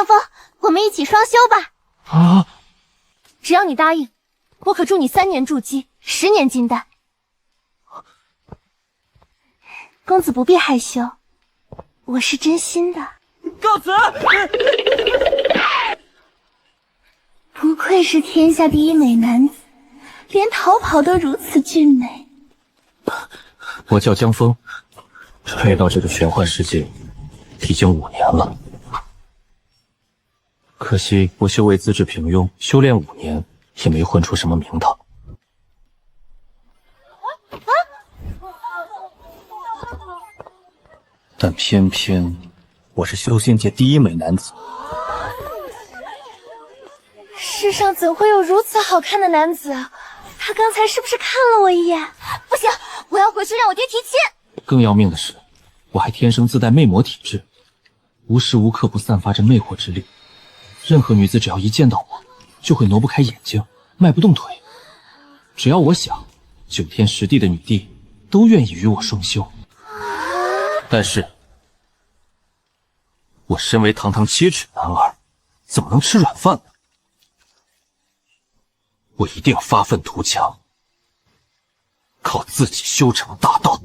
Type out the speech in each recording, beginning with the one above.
江峰，我们一起双修吧。啊！只要你答应，我可助你3年筑基，10年金丹。公子不必害羞，我是真心的。告辞。不愧是天下第一美男子，连逃跑都如此俊美。我叫江峰，来到这个玄幻世界已经5年了。可惜我修为资质平庸，修炼5年也没混出什么名堂。但偏偏我是修仙界第一美男子。世上怎会有如此好看的男子？他刚才是不是看了我一眼？不行，我要回去让我爹提亲。更要命的是，我还天生自带魅魔体质，无时无刻不散发着魅惑之力。任何女子只要一见到我，就会挪不开眼睛，迈不动腿。只要我想，9天10地的女帝都愿意与我双修。但是，我身为堂堂7尺男儿，怎么能吃软饭呢？我一定发愤图强，靠自己修成大道。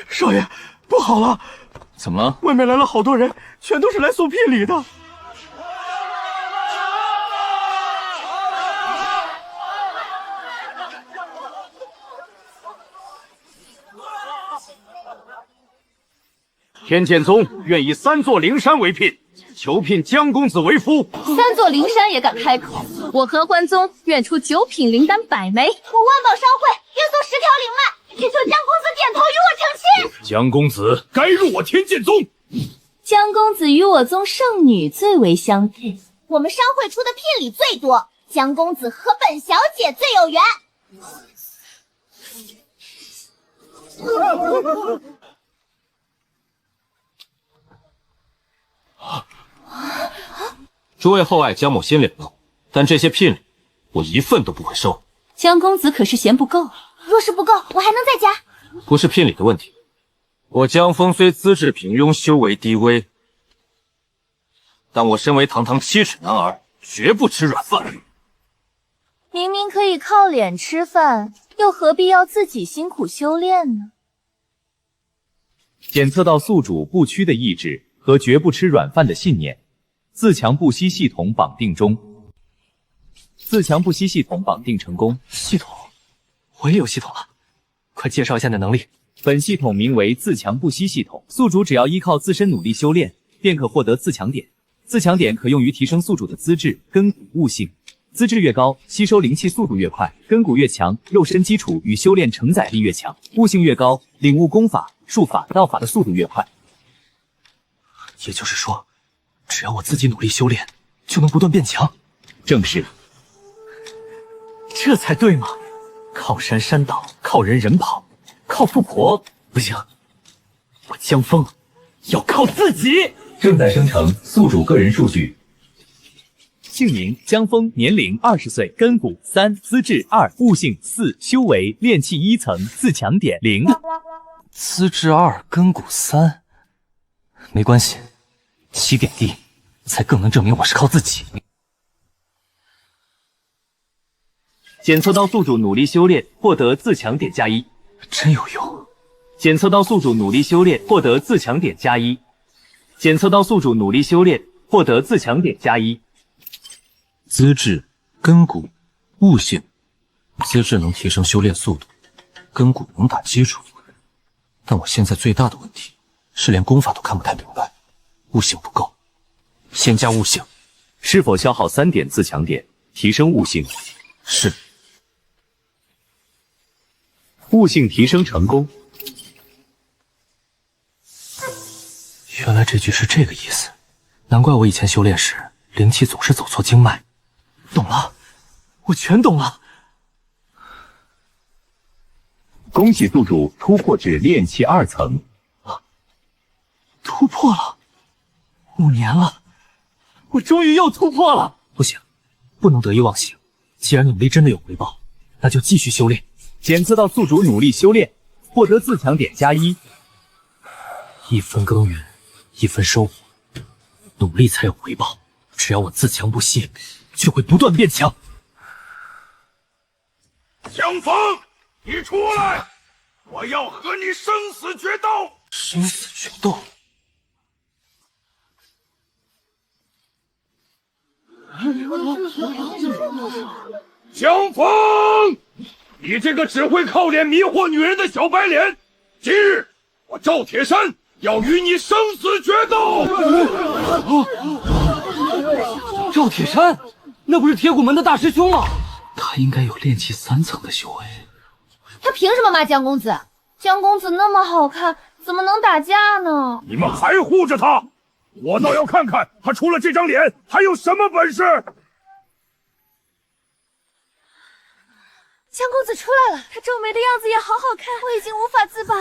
少爷，不好了！怎么了？外面来了好多人，全都是来送聘礼的。天剑宗愿以3座灵山为聘，求聘江公子为夫。3座灵山也敢开口？我合欢宗愿出9品灵丹100枚。我万宝商会愿送10条灵脉，请求江公子点头与我成亲。江公子该入我天剑宗。江公子与我宗圣女最为相配，我们商会出的聘礼最多，江公子和本小姐最有缘。诸位厚爱江某先领了，但这些聘礼我一份都不会收。江公子可是嫌不够？若是不够，我还能再加。不是聘礼的问题，我江峰虽资质平庸，修为低微，但我身为堂堂7尺男儿，绝不吃软饭。明明可以靠脸吃饭，又何必要自己辛苦修炼呢？检测到宿主不屈的意志和绝不吃软饭的信念。自强不息系统绑定中，自强不息系统绑定成功。系统，我也有系统了，快介绍一下你的能力。本系统名为自强不息系统，宿主只要依靠自身努力修炼，便可获得自强点。自强点可用于提升宿主的资质、根骨、悟性。资质越高，吸收灵气速度越快；根骨越强，肉身基础与修炼承载力越强；悟性越高，领悟功法、术法、道法的速度越快。也就是说，只要我自己努力修炼，就能不断变强。正是，这才对嘛！靠山山倒，靠人人跑，靠富婆不行，我江峰要靠自己。正在生成宿主个人数据。姓名江峰，年龄20岁，根骨3，资质2，悟性4，修为炼气1层，自强点0。资质2，根骨3，没关系。起点低，才更能证明我是靠自己。检测到宿主努力修炼，获得自强点+1，真有用。检测到宿主努力修炼，获得自强点+1。检测到宿主努力修炼，获得自强点+1。资质、根骨、悟性，资质能提升修炼速度，根骨能打基础。但我现在最大的问题是连功法都看不太明白。悟性不够，先加悟性。是否消耗3点自强点，提升悟性？是。悟性提升成功。原来这句是这个意思，难怪我以前修炼时灵气总是走错经脉。懂了，我全懂了。恭喜宿主突破至炼气2层。突破了！5年了，我终于又突破了！不行，不能得意忘形。既然努力真的有回报，那就继续修炼。检测到宿主努力修炼，获得自强点+1。一分耕耘，一分收获，努力才有回报。只要我自强不息，就会不断变强。江峰，你出来！我要和你生死决斗！生死决斗？江峰，你这个只会靠脸迷惑女人的小白脸，今日我赵铁山要与你生死决斗！赵铁山，那不是铁骨门的大师兄吗？他应该有炼气3层的修为。他凭什么骂江公子？江公子那么好看，怎么能打架呢？你们还护着他？我倒要看看他除了这张脸还有什么本事！江公子出来了，他皱眉的样子也好好看，我已经无法自拔。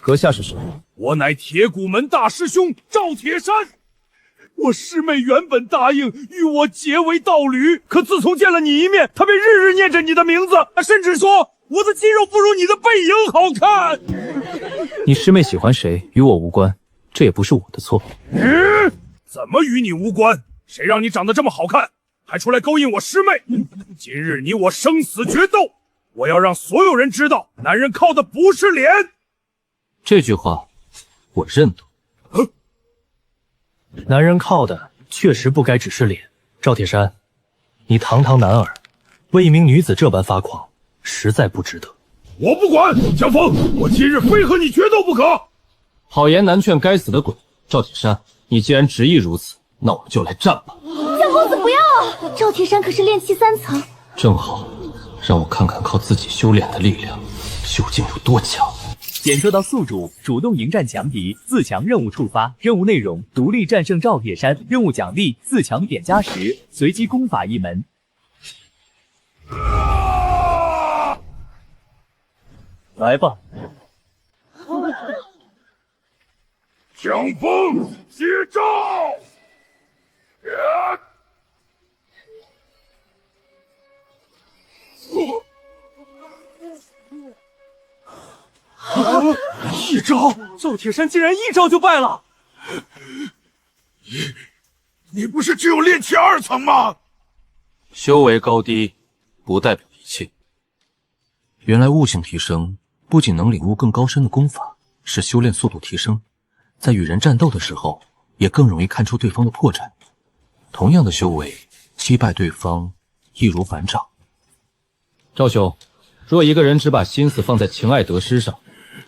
阁下是谁？我乃铁骨门大师兄赵铁山。我师妹原本答应与我结为道侣，可自从见了你一面，她便日日念着你的名字，甚至说我的肌肉不如你的背影好看。你师妹喜欢谁与我无关，这也不是我的错。怎么与你无关？谁让你长得这么好看，还出来勾引我师妹？今日你我生死决斗，我要让所有人知道，男人靠的不是脸。这句话我认同。男人靠的确实不该只是脸。赵铁山，你堂堂男儿，为一名女子这般发狂，实在不值得。我不管，江峰，我今日非和你决斗不可。好言难劝，该死的鬼！赵铁山，你既然执意如此，那我们就来战吧。江公子不要啊！赵铁山可是炼气3层，正好，让我看看靠自己修炼的力量究竟有多强。检测到宿主主动迎战强敌，自强任务触发。任务内容：独立战胜赵铁山。任务奖励：自强点+10，随机功法1门。来吧，江峰，接招！一招，赵铁山竟然一招就败了。你不是只有炼气2层吗？修为高低不代表一切。原来悟性提升不仅能领悟更高深的功法，使修炼速度提升，在与人战斗的时候也更容易看出对方的破绽。同样的修为，击败对方易如反掌。赵兄，若一个人只把心思放在情爱得失上，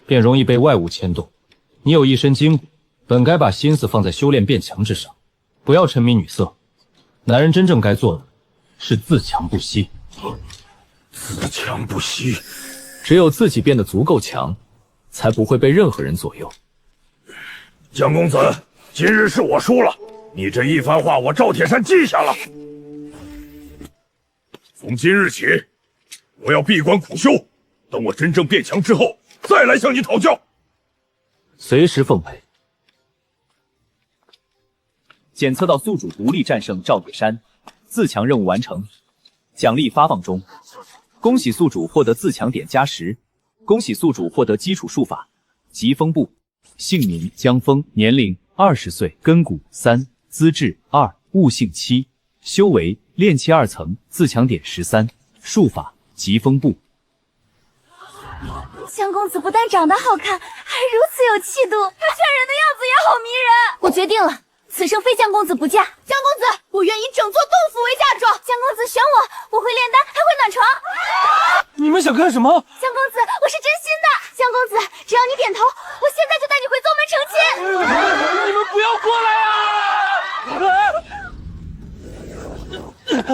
便容易被外物牵动。你有一身筋骨，本该把心思放在修炼变强之上，不要沉迷女色。男人真正该做的是自强不息。自强不息，只有自己变得足够强，才不会被任何人左右。江公子，今日是我输了，你这一番话我赵铁山记下了。从今日起，我要闭关苦修，等我真正变强之后，再来向你讨教。随时奉陪。检测到宿主独立战胜赵铁山，自强任务完成，奖励发放中。恭喜宿主获得自强点+10，恭喜宿主获得基础术法疾风步，姓名江峰，年龄20岁，根骨3，资质2，悟性7，修为炼气2层，自强点13，术法疾风步。江公子不但长得好看，还如此有气度，他劝人的样子也好迷人。我决定了，此生非江公子不嫁。江公子，我愿以整座洞府为嫁妆。江公子选我，我会炼丹，还会暖床。你们想干什么？江公子，我是真心的。江公子，只要你点头，我现在就带你回宗门成亲。你们不要过来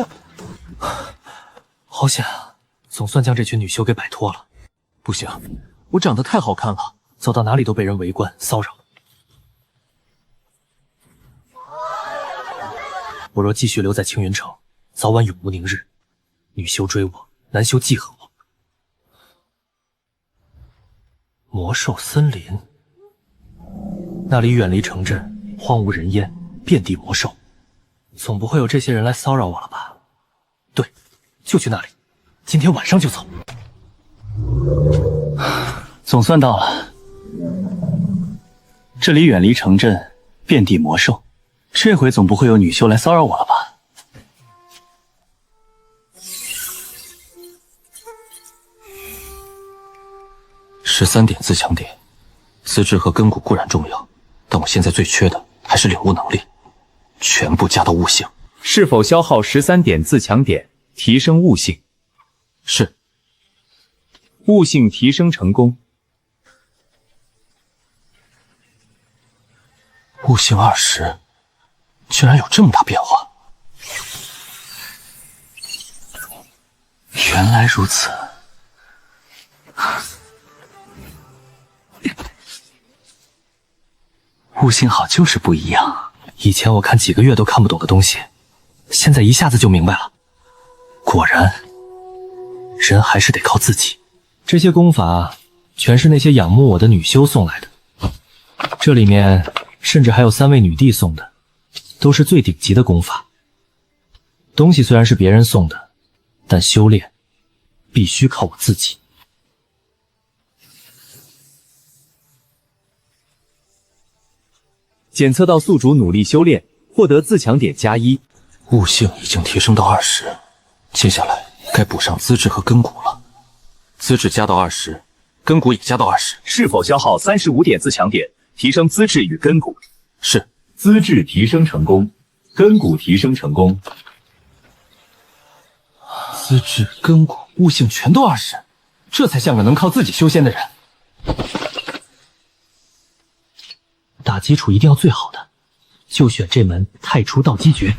啊！好险啊，总算将这群女修给摆脱了。不行，我长得太好看了，走到哪里都被人围观骚扰。我若继续留在青云城，早晚永无宁日。女修追我，男修记恨我。魔兽森林，那里远离城镇，荒无人烟，遍地魔兽，总不会有这些人来骚扰我了吧？对，就去那里，今天晚上就走。总算到了。这里远离城镇，遍地魔兽，这回总不会有女修来骚扰我了吧？13点自强点，资质和根骨固然重要，但我现在最缺的还是领悟能力，全部加到悟性。是否消耗13点自强点，提升悟性？是。悟性提升成功。悟性20，居然有这么大变化！原来如此。悟性好就是不一样。以前我看几个月都看不懂的东西，现在一下子就明白了。果然，人还是得靠自己。这些功法全是那些仰慕我的女修送来的，这里面甚至还有3位女帝送的，都是最顶级的功法。东西虽然是别人送的，但修炼必须靠我自己。检测到宿主努力修炼，获得自强点+1。悟性已经提升到20，接下来该补上资质和根骨了。资质加到20，根骨也加到20。是否消耗35点自强点，提升资质与根骨？是。资质提升成功，根骨提升成功。资质、根骨、悟性全都20，这才像个能靠自己修仙的人。打基础一定要最好的，就选这门太初道基诀。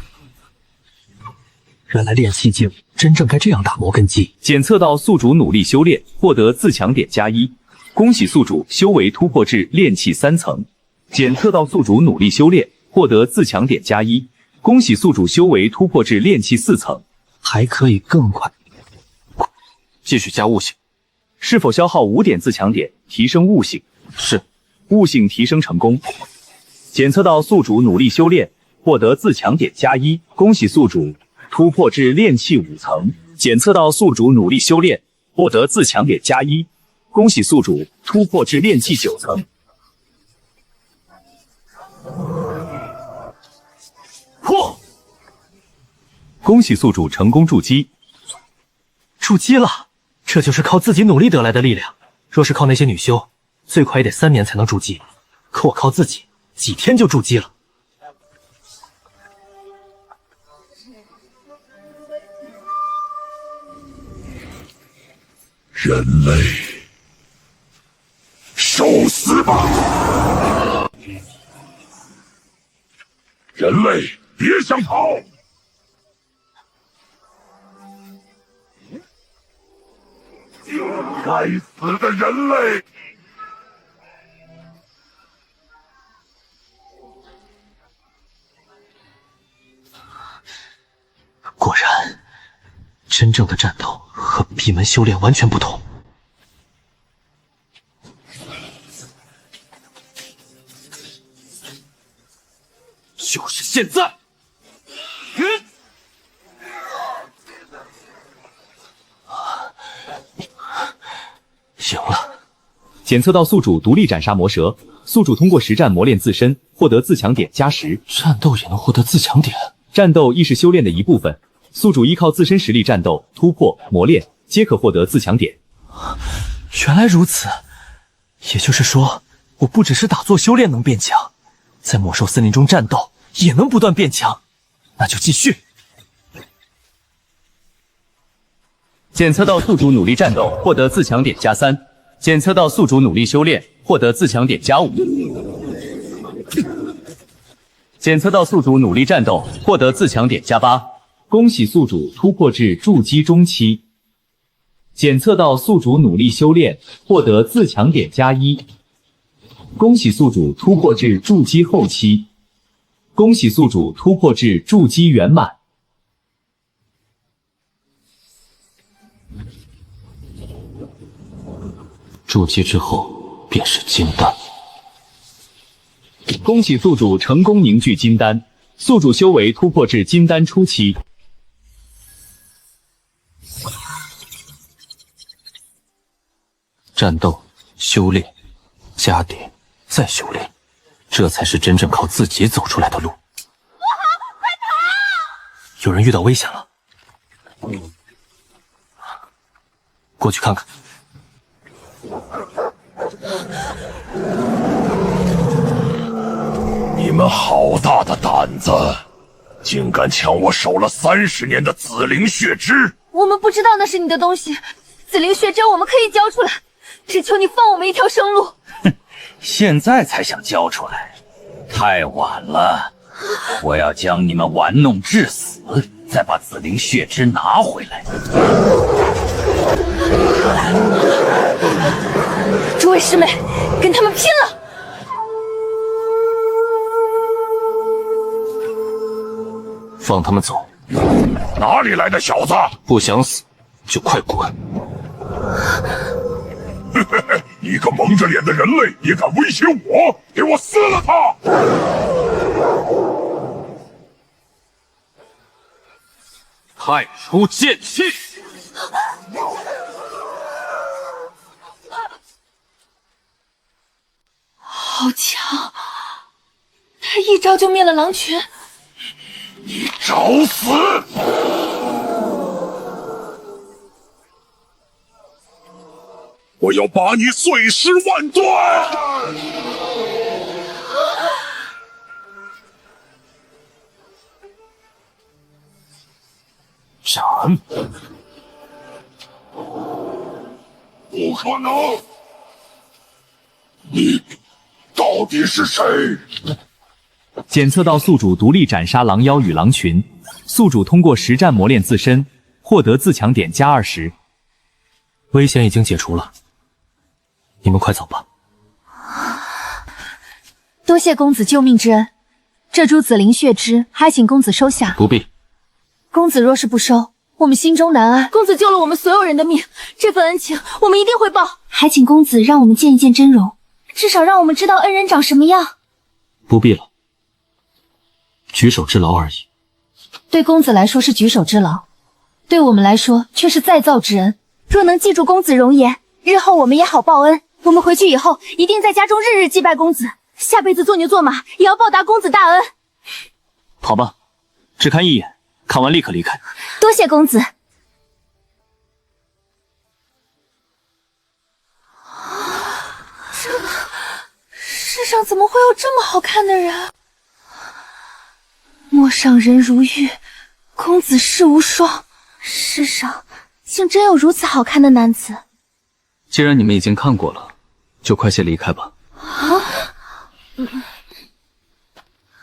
原来练气境真正该这样打磨根基。检测到宿主努力修炼，获得自强点+1。恭喜宿主修为突破至炼气3层。检测到宿主努力修炼，获得自强点+1。恭喜宿主修为突破至炼气4层。还可以更快。继续加悟性。是否消耗5点自强点，提升悟性？是。悟性提升成功。检测到宿主努力修炼，获得自强点+1。恭喜宿主突破至炼气5层。检测到宿主努力修炼，获得自强点+1。恭喜宿主突破至炼气9层。破！恭喜宿主成功筑基。筑基了，这就是靠自己努力得来的力量。若是靠那些女修，最快也得3年才能筑基，可我靠自己几天就筑基了。人类，受死吧！人类，别想逃！该死的人类！果然，真正的战斗和闭门修炼完全不同。就是现在！赢了。检测到宿主独立斩杀魔蛇，宿主通过实战磨练自身，获得自强点+10。战斗也能获得自强点？战斗亦是修炼的一部分，宿主依靠自身实力战斗、突破、磨练，皆可获得自强点。原来如此，也就是说，我不只是打坐修炼能变强，在魔兽森林中战斗也能不断变强。那就继续。检测到宿主努力战斗，获得自强点+3。检测到宿主努力修炼，获得自强点+5。检测到宿主努力战斗，获得自强点+8。恭喜宿主突破至筑基中期。检测到宿主努力修炼，获得自强点+1。恭喜宿主突破至筑基后期。恭喜宿主突破至筑基圆满。筑基之后便是金丹。恭喜宿主成功凝聚金丹，宿主修为突破至金丹初期。战斗修炼，加点，再修炼，这才是真正靠自己走出来的路。有人遇到危险了，过去看看。你们好大的胆子，竟敢抢我守了30年的紫灵血汁！我们不知道那是你的东西，紫灵血汁我们可以交出来，只求你放我们一条生路。现在才想交出来，太晚了！我要将你们玩弄致死，再把紫灵血汁拿回来。诸位师妹，跟他们拼了！放他们走。哪里来的小子？不想死就快滚！你个蒙着脸的人类也敢威胁我？给我撕了他！太初剑气！好强！他一招就灭了狼群。找死！我要把你碎尸万段！斩！不可能！你到底是谁？检测到宿主独立斩杀狼妖与狼群，宿主通过实战磨练自身，获得自强点加20。危险已经解除了，你们快走吧。多谢公子救命之恩，这株紫灵血汁还请公子收下。不必。公子若是不收，我们心中难安。公子救了我们所有人的命，这份恩情我们一定会报。还请公子让我们见一见真容，至少让我们知道恩人长什么样。不必了，举手之劳而已。对公子来说是举手之劳，对我们来说却是再造之恩。若能记住公子容颜，日后我们也好报恩。我们回去以后，一定在家中日日祭拜公子，下辈子做牛做马，也要报答公子大恩。好吧，只看一眼，看完立刻离开。多谢公子。世上怎么会有这么好看的人？陌上人如玉，公子世无双。世上竟真有如此好看的男子。既然你们已经看过了，就快些离开吧。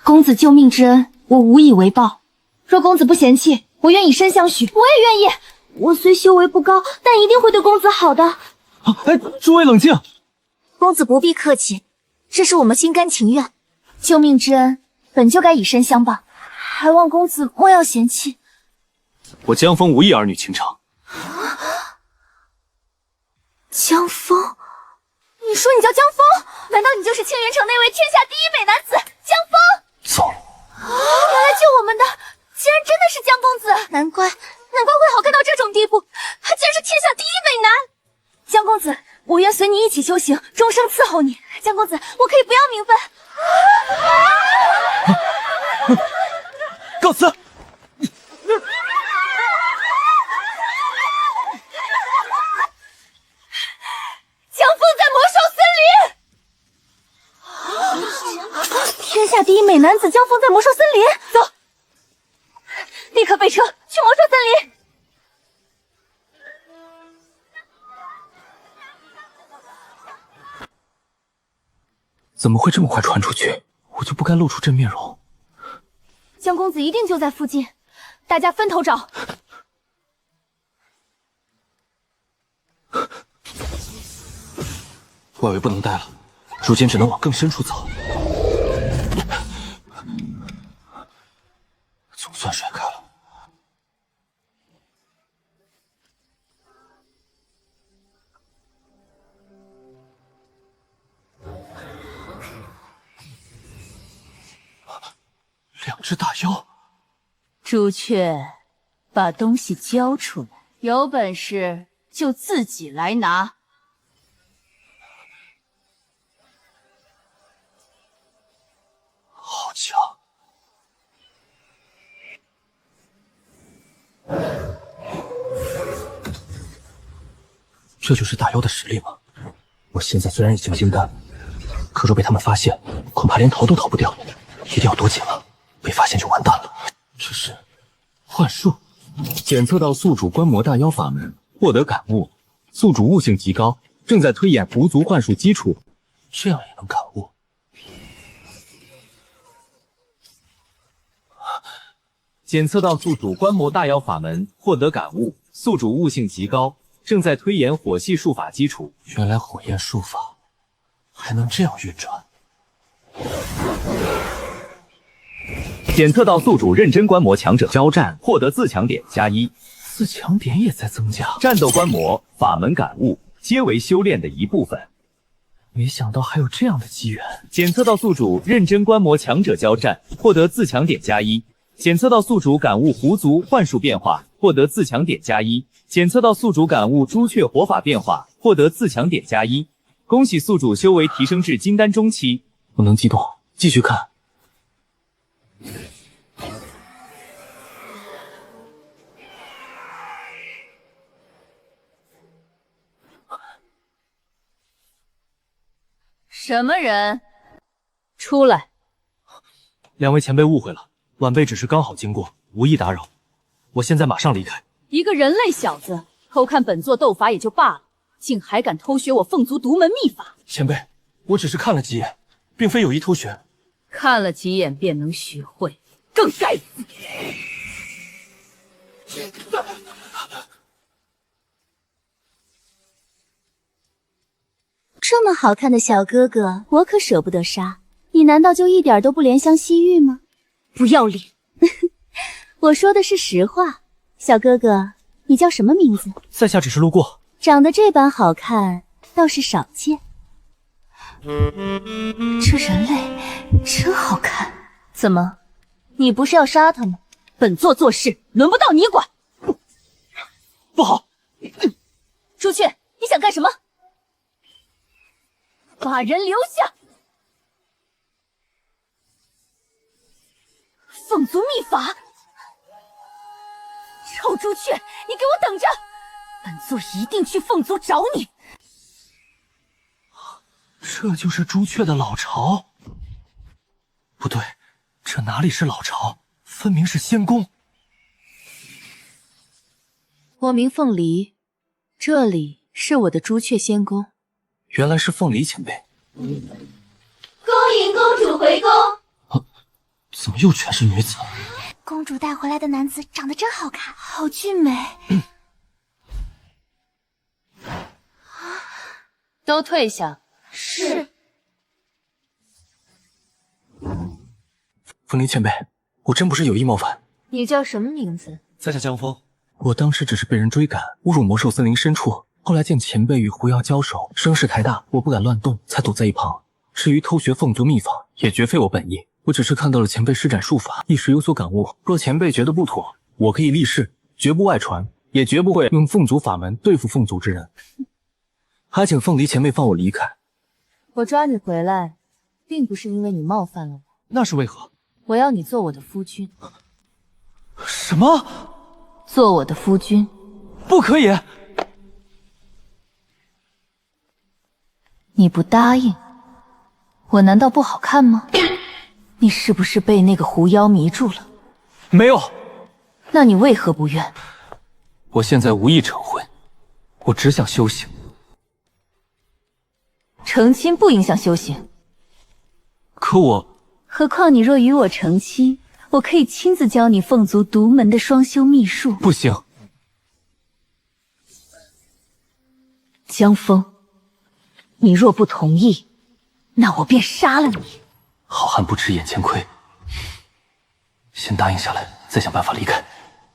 公子救命之恩，我无以为报。若公子不嫌弃，我愿以身相许。我也愿意。我虽修为不高，但一定会对公子好的。哎，诸位冷静。公子不必客气，这是我们心甘情愿。救命之恩本就该以身相报，还望公子莫要嫌弃。我江枫无意儿女情长。江枫？你说你叫江枫？难道你就是青云城那位天下第一美男子江枫？走。原来救我们的竟然真的是江公子，难怪会好看到这种地步，他竟然是天下第一美男。江公子，我愿随你一起修行，终生伺候你。江公子，我可以不要名分。告辞。江枫在魔兽森林。天下第一美男子江枫在魔兽森林，走，立刻备车去魔兽森林。怎么会这么快传出去？我就不该露出真面容。江公子一定就在附近，大家分头找。外围不能待了，如今只能往更深处走。总算甩开了。两只大妖。朱雀，把东西交出来，有本事就自己来拿。强。这就是大妖的实力吗？我现在虽然已经金丹，可若被他们发现，恐怕连逃都逃不掉。一定要多紧了，被发现就完蛋了。这是幻术，检测到宿主观摩大妖法门，获得感悟，宿主悟性极高，正在推演狐族幻术基础。这样也能感悟？检测到宿主观摩大妖法门，获得感悟，宿主悟性极高，正在推演火系术法基础。原来火焰术法还能这样运转。检测到宿主认真观摩强者交战，获得自强点+1，自强点也在增加。战斗观摩、法门感悟皆为修炼的一部分。没想到还有这样的机缘。检测到宿主认真观摩强者交战，获得自强点+1。检测到宿主感悟狐族幻术变化，获得自强点+1。检测到宿主感悟朱雀火法变化，获得自强点+1。恭喜宿主修为提升至金丹中期。不能激动，继续看。什么人？出来！两位前辈误会了，晚辈只是刚好经过，无意打扰。我现在马上离开。一个人类小子，偷看本座斗法也就罢了，竟还敢偷学我凤族独门秘法！前辈，我只是看了几眼，并非有意偷学。看了几眼便能学会，更该死！这么好看的小哥哥，我可舍不得杀。你难道就一点都不怜香惜玉吗？不要脸！我说的是实话。小哥哥，你叫什么名字？在下只是路过。长得这般好看，倒是少见。这人类真好看。怎么，你不是要杀他吗？本座做事轮不到你管。不好！朱雀，你想干什么？把人留下！凤族秘法！臭朱雀，你给我等着！本座一定去凤族找你！这就是朱雀的老巢？不对，这哪里是老巢，分明是仙宫。我名凤梨，这里是我的朱雀仙宫。原来是凤梨前辈。恭迎公主回宫。怎么又全是女子？公主带回来的男子长得真好看，好俊美。都退下。是。凤梨前辈，我真不是有意冒犯。你叫什么名字？在下江峰。我当时只是被人追赶，误入魔兽森林深处，后来见前辈与狐妖交手，声势太大，我不敢乱动，才躲在一旁。至于偷学凤族秘法，也绝非我本意。我只是看到了前辈施展术法，一时有所感悟。若前辈觉得不妥，我可以立誓，绝不外传，也绝不会用凤族法门对付凤族之人。还请凤梨前辈放我离开。我抓你回来，并不是因为你冒犯了我，那是为何？我要你做我的夫君。什么？做我的夫君？不可以！你不答应，我难道不好看吗？你是不是被那个狐妖迷住了？没有。那你为何不愿？我现在无意成婚，我只想修行。成亲不影响修行。可我……何况你若与我成亲，我可以亲自教你凤族独门的双修秘术。不行。江枫，你若不同意，那我便杀了你。好汉不吃眼前亏，先答应下来，再想办法离开。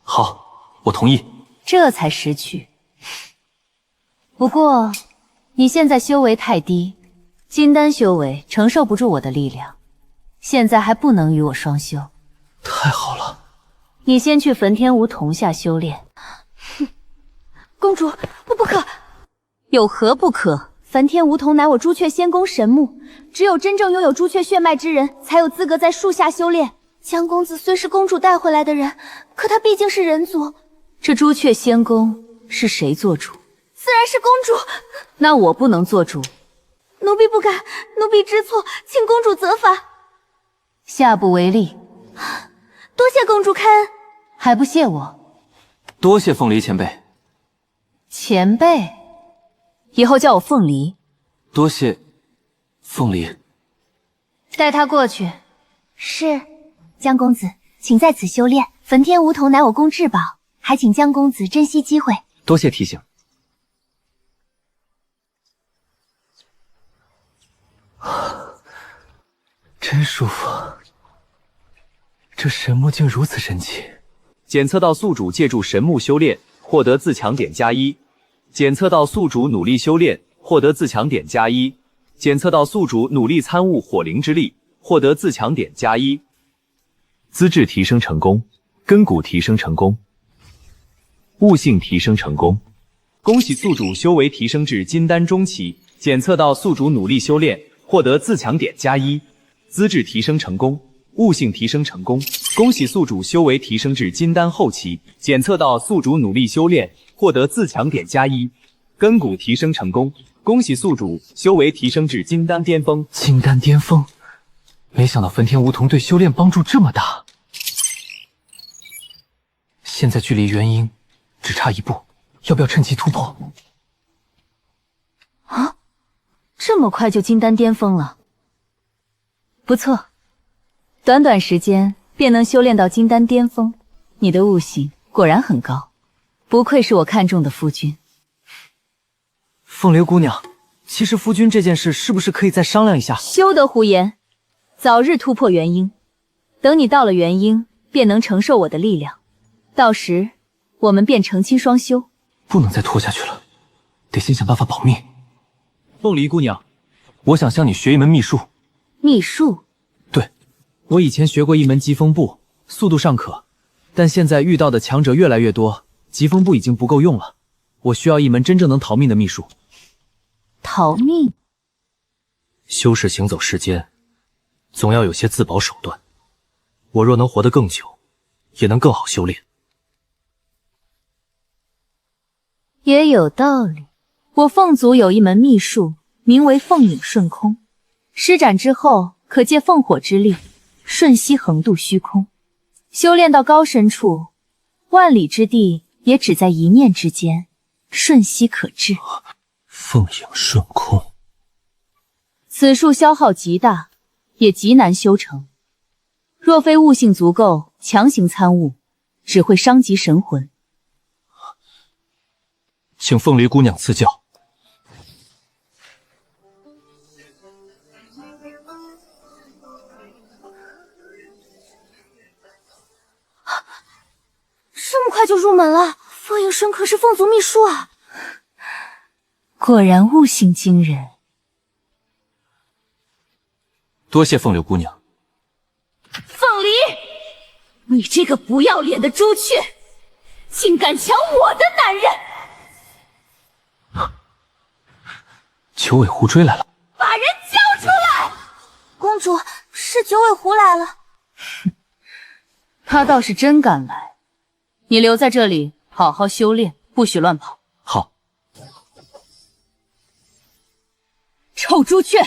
好，我同意。这才识趣。不过，你现在修为太低，金丹修为承受不住我的力量，现在还不能与我双修。太好了，你先去焚天梧桐下修炼。公主，不可！有何不可？梵天梧桐乃我朱雀仙宫神木，只有真正拥有朱雀血脉之人，才有资格在树下修炼。江公子虽是公主带回来的人，可他毕竟是人族。这朱雀仙宫是谁做主？自然是公主。那我不能做主。奴婢不敢，奴婢知错，请公主责罚。下不为例。多谢公主开恩。还不谢我？多谢凤梨前辈。前辈，以后叫我凤梨。多谢凤梨。带他过去。是，江公子，请在此修炼。焚天梧桐乃我宫至宝，还请江公子珍惜机会。多谢提醒。真舒服，这神木竟如此神奇。检测到宿主借助神木修炼，获得自强点+1。检测到宿主努力修炼，获得自强点+1。检测到宿主努力参悟火灵之力，获得自强点+1。资质提升成功，根骨提升成功，悟性提升成功。恭喜宿主修为提升至金丹中期。检测到宿主努力修炼，获得自强点+1。资质提升成功，悟性提升成功。恭喜宿主修为提升至金丹后期。检测到宿主努力修炼，获得自强点+1。根骨提升成功。恭喜宿主修为提升至金丹巅峰。金丹巅峰，没想到焚天梧桐对修炼帮助这么大。现在距离元婴只差一步，要不要趁机突破？啊，这么快就金丹巅峰了？不错，短短时间便能修炼到金丹巅峰，你的悟性果然很高，不愧是我看中的夫君。凤流姑娘，其实夫君这件事是不是可以再商量一下？休得胡言，早日突破元婴，等你到了元婴，便能承受我的力量，到时我们便成亲双修。不能再拖下去了，得先想办法保命。凤梨姑娘，我想向你学一门秘术。秘术？对，我以前学过一门疾风步，速度尚可，但现在遇到的强者越来越多，疾风步已经不够用了，我需要一门真正能逃命的秘术。逃命？修士行走世间，总要有些自保手段。我若能活得更久，也能更好修炼。也有道理。我凤族有一门秘术，名为凤影瞬空，施展之后可借凤火之力，瞬息横渡虚空。修炼到高深处，万里之地也只在一念之间，瞬息可至。凤影瞬空，此术消耗极大，也极难修成。若非悟性足够，强行参悟，只会伤及神魂。请凤梨姑娘赐教。这么快就入门了？凤影瞬可是凤族秘术啊！果然悟性惊人。多谢凤流姑娘。凤梨，你这个不要脸的朱雀，竟敢抢我的男人！九尾狐追来了，把人交出来！公主，是九尾狐来了。他倒是真敢来。你留在这里好好修炼，不许乱跑。好。臭朱雀，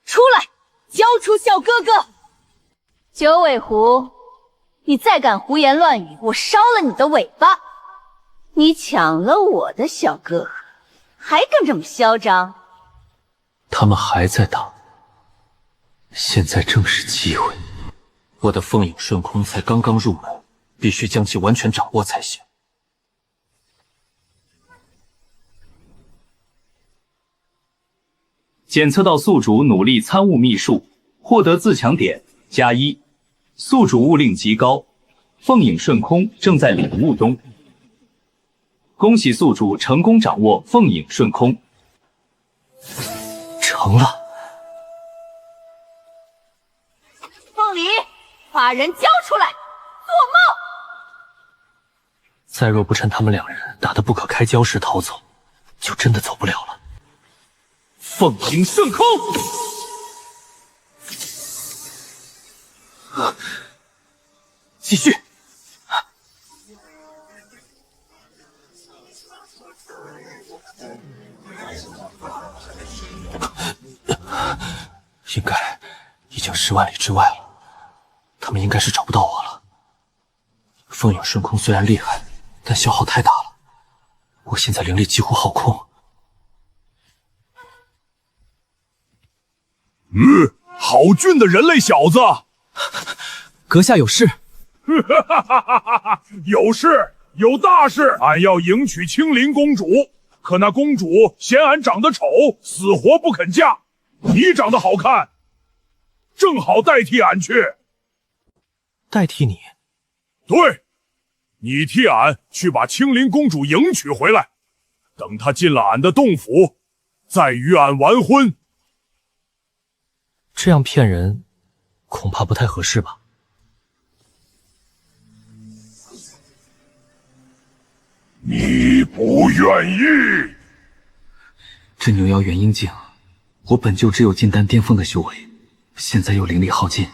出来，交出小哥哥！九尾狐，你再敢胡言乱语，我烧了你的尾巴！你抢了我的小哥哥，还敢这么嚣张？他们还在打，现在正是机会。我的凤影瞬空才刚刚入门，必须将其完全掌握才行。检测到宿主努力参悟秘术，获得自强点+1。宿主悟令极高，凤影瞬空正在领悟中。恭喜宿主成功掌握凤影瞬空。成了。凤梨，把人交出来！做梦！再若不趁他们两人打得不可开交时逃走，就真的走不了了。凤影瞬空。继续。应该已经10万里之外了，他们应该是找不到我了。凤影瞬空虽然厉害，但消耗太大了，我现在灵力几乎耗空。好俊的人类小子！阁下有事？有事，有大事！俺要迎娶青灵公主，可那公主嫌俺长得丑，死活不肯嫁。你长得好看，正好代替俺去。代替你？对，你替俺去把青灵公主迎娶回来，等她进了俺的洞府，再与俺完婚。这样骗人，恐怕不太合适吧？你不愿意？这牛妖元婴境，我本就只有金丹巅峰的修为，现在又灵力耗尽，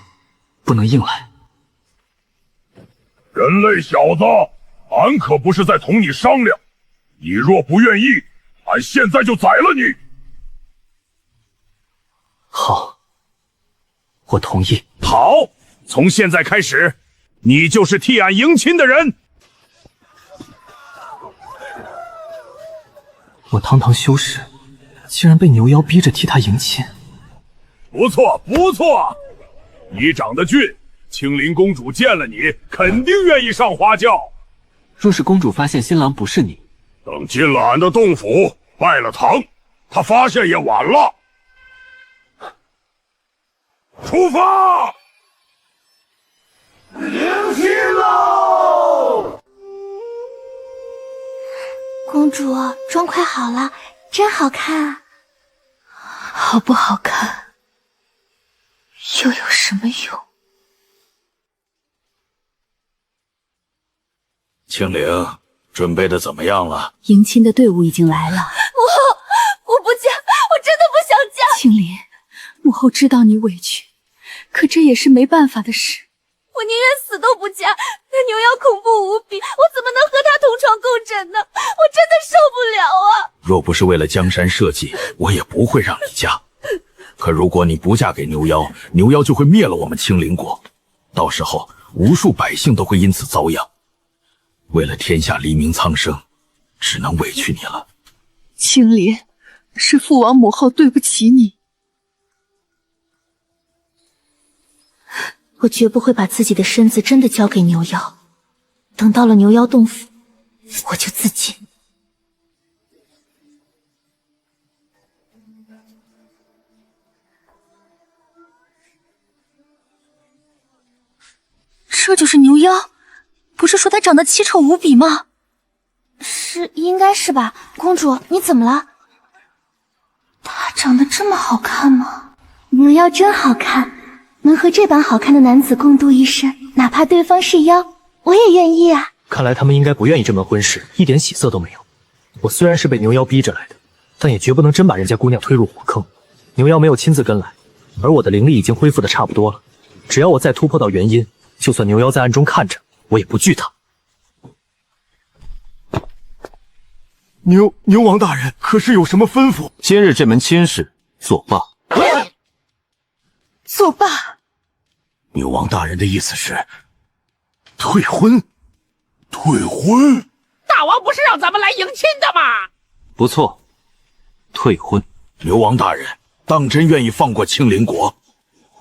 不能硬来。人类小子，俺可不是在同你商量。你若不愿意，俺现在就宰了你。好，我同意。好，从现在开始，你就是替俺迎亲的人。我堂堂修士，竟然被牛妖逼着替他迎亲。不错，不错，你长得俊，青灵公主见了你，肯定愿意上花轿。若是公主发现新郎不是你，等进了俺的洞府，拜了堂，她发现也晚了。出发！迎亲喽！公主，妆快好了，真好看啊！好不好看，又有什么用？青灵，准备的怎么样了？迎亲的队伍已经来了。我不嫁，我真的不想嫁。青灵，母后知道你委屈，可这也是没办法的事。我宁愿死都不嫁。那牛妖恐怖无比，我怎么能和他同床共枕呢？我真的受不了啊！若不是为了江山社稷，我也不会让你嫁。可如果你不嫁给牛妖，牛妖就会灭了我们青灵国，到时候无数百姓都会因此遭殃。为了天下黎民苍生，只能委屈你了。青灵，是父王母后对不起你。我绝不会把自己的身子真的交给牛妖，等到了牛妖洞府，我就自尽。这就是牛妖？不是说他长得奇丑无比吗？是，应该是吧。公主，你怎么了？他长得这么好看吗？牛妖真好看，能和这般好看的男子共度一生，哪怕对方是妖，我也愿意啊。看来他们应该不愿意这门婚事，一点喜色都没有。我虽然是被牛妖逼着来的，但也绝不能真把人家姑娘推入火坑。牛妖没有亲自跟来，而我的灵力已经恢复的差不多了，只要我再突破到元婴，就算牛妖在暗中看着，我也不惧他。牛王大人，可是有什么吩咐？今日这门亲事作罢。作罢？牛王大人的意思是退婚？退婚？大王不是让咱们来迎亲的吗？不错，退婚。牛王大人，当真愿意放过青灵国？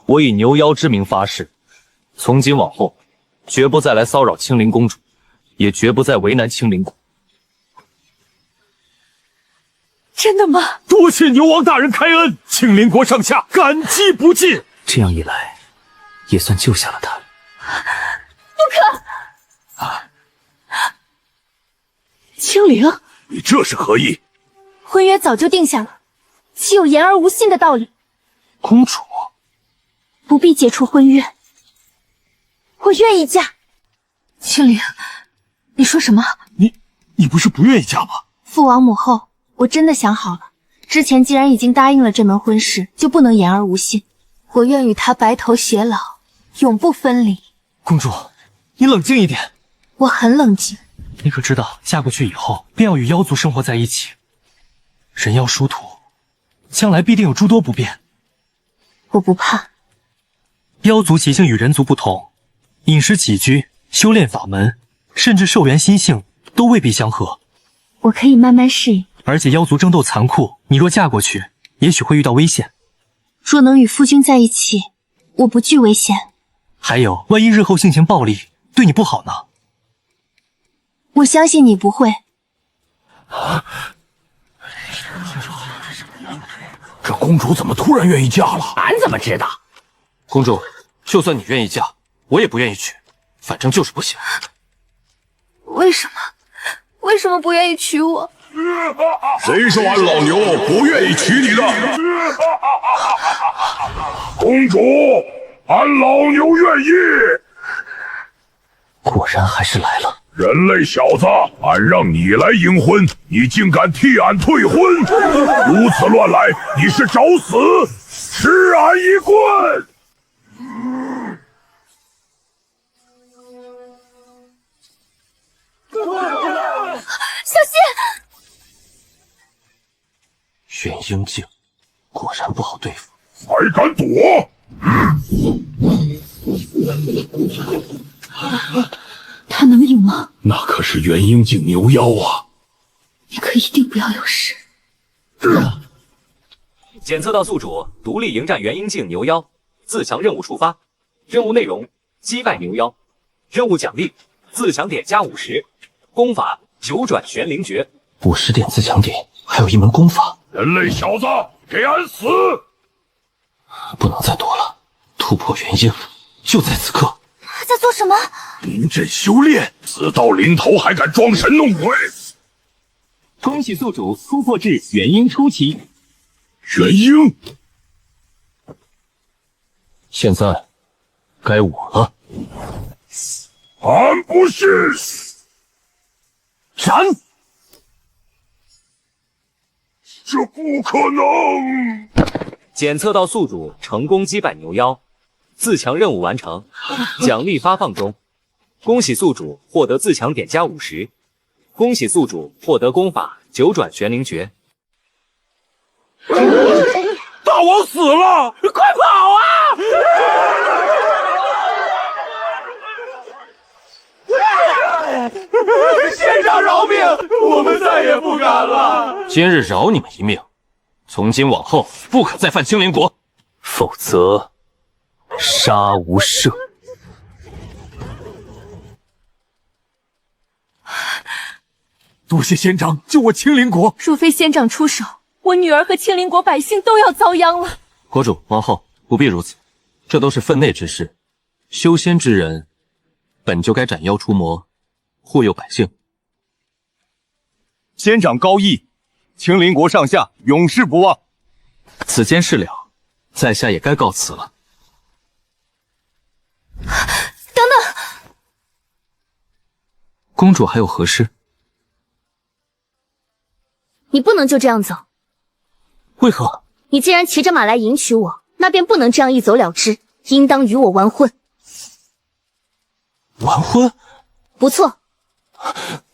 我以牛妖之名发誓，从今往后，绝不再来骚扰青灵公主，也绝不再为难青灵国。真的吗？多谢牛王大人开恩，青灵国上下感激不尽。这样一来，也算救下了他。不可！啊！青灵，你这是何意？婚约早就定下了，岂有言而无信的道理？公主，不必解除婚约，我愿意嫁。青灵，你说什么？你不是不愿意嫁吗？父王母后，我真的想好了，之前既然已经答应了这门婚事，就不能言而无信。我愿与他白头偕老，永不分离。公主，你冷静一点。我很冷静。你可知道，嫁过去以后，便要与妖族生活在一起，人妖殊途，将来必定有诸多不便。我不怕。妖族习性与人族不同，饮食起居、修炼法门，甚至寿元心性都未必相合。我可以慢慢适应。而且妖族争斗残酷，你若嫁过去，也许会遇到危险。若能与夫君在一起，我不惧危险。还有，万一日后性情暴戾，对你不好呢？我相信你不会。这公主怎么突然愿意嫁了？俺怎么知道？公主，就算你愿意嫁，我也不愿意娶，反正就是不行。为什么？为什么不愿意娶我？谁说俺老牛不愿意娶你的？公主，俺老牛愿意。果然还是来了。人类小子，俺让你来迎婚，你竟敢替俺退婚！如此乱来，你是找死！吃俺一棍！小心！元婴镜，果然不好对付。还敢躲！他能赢吗？那可是元婴境牛妖啊！你可一定不要有事。检测到宿主独立迎战元婴境牛妖，自强任务触发。任务内容：击败牛妖。任务奖励：自强点加50。功法：九转玄灵诀。50点自强点，还有一门功法。人类小子，给俺死！不能再躲了，突破元婴，就在此刻。他在做什么？临阵修炼，死到临头还敢装神弄鬼！恭喜宿主突破至元婴初期。元婴，现在该我了。俺不信！闪！这不可能！检测到宿主成功击败牛妖，自强任务完成，奖励发放中。恭喜宿主获得自强点加50。恭喜宿主获得功法九转玄灵诀。大王死了，快跑啊！县长饶命，我们再也不敢了。今日饶你们一命，从今往后不可再犯青莲国，否则杀无赦。多谢仙长救我青灵国。若非仙长出手，我女儿和青灵国百姓都要遭殃了。国主、王后不必如此，这都是分内之事。修仙之人本就该斩妖除魔，护佑百姓。仙长高义，青灵国上下永世不忘。此间事了，在下也该告辞了。等等，公主还有何事？你不能就这样走。为何？你既然骑着马来迎娶我，那便不能这样一走了之，应当与我完婚。完婚？不错。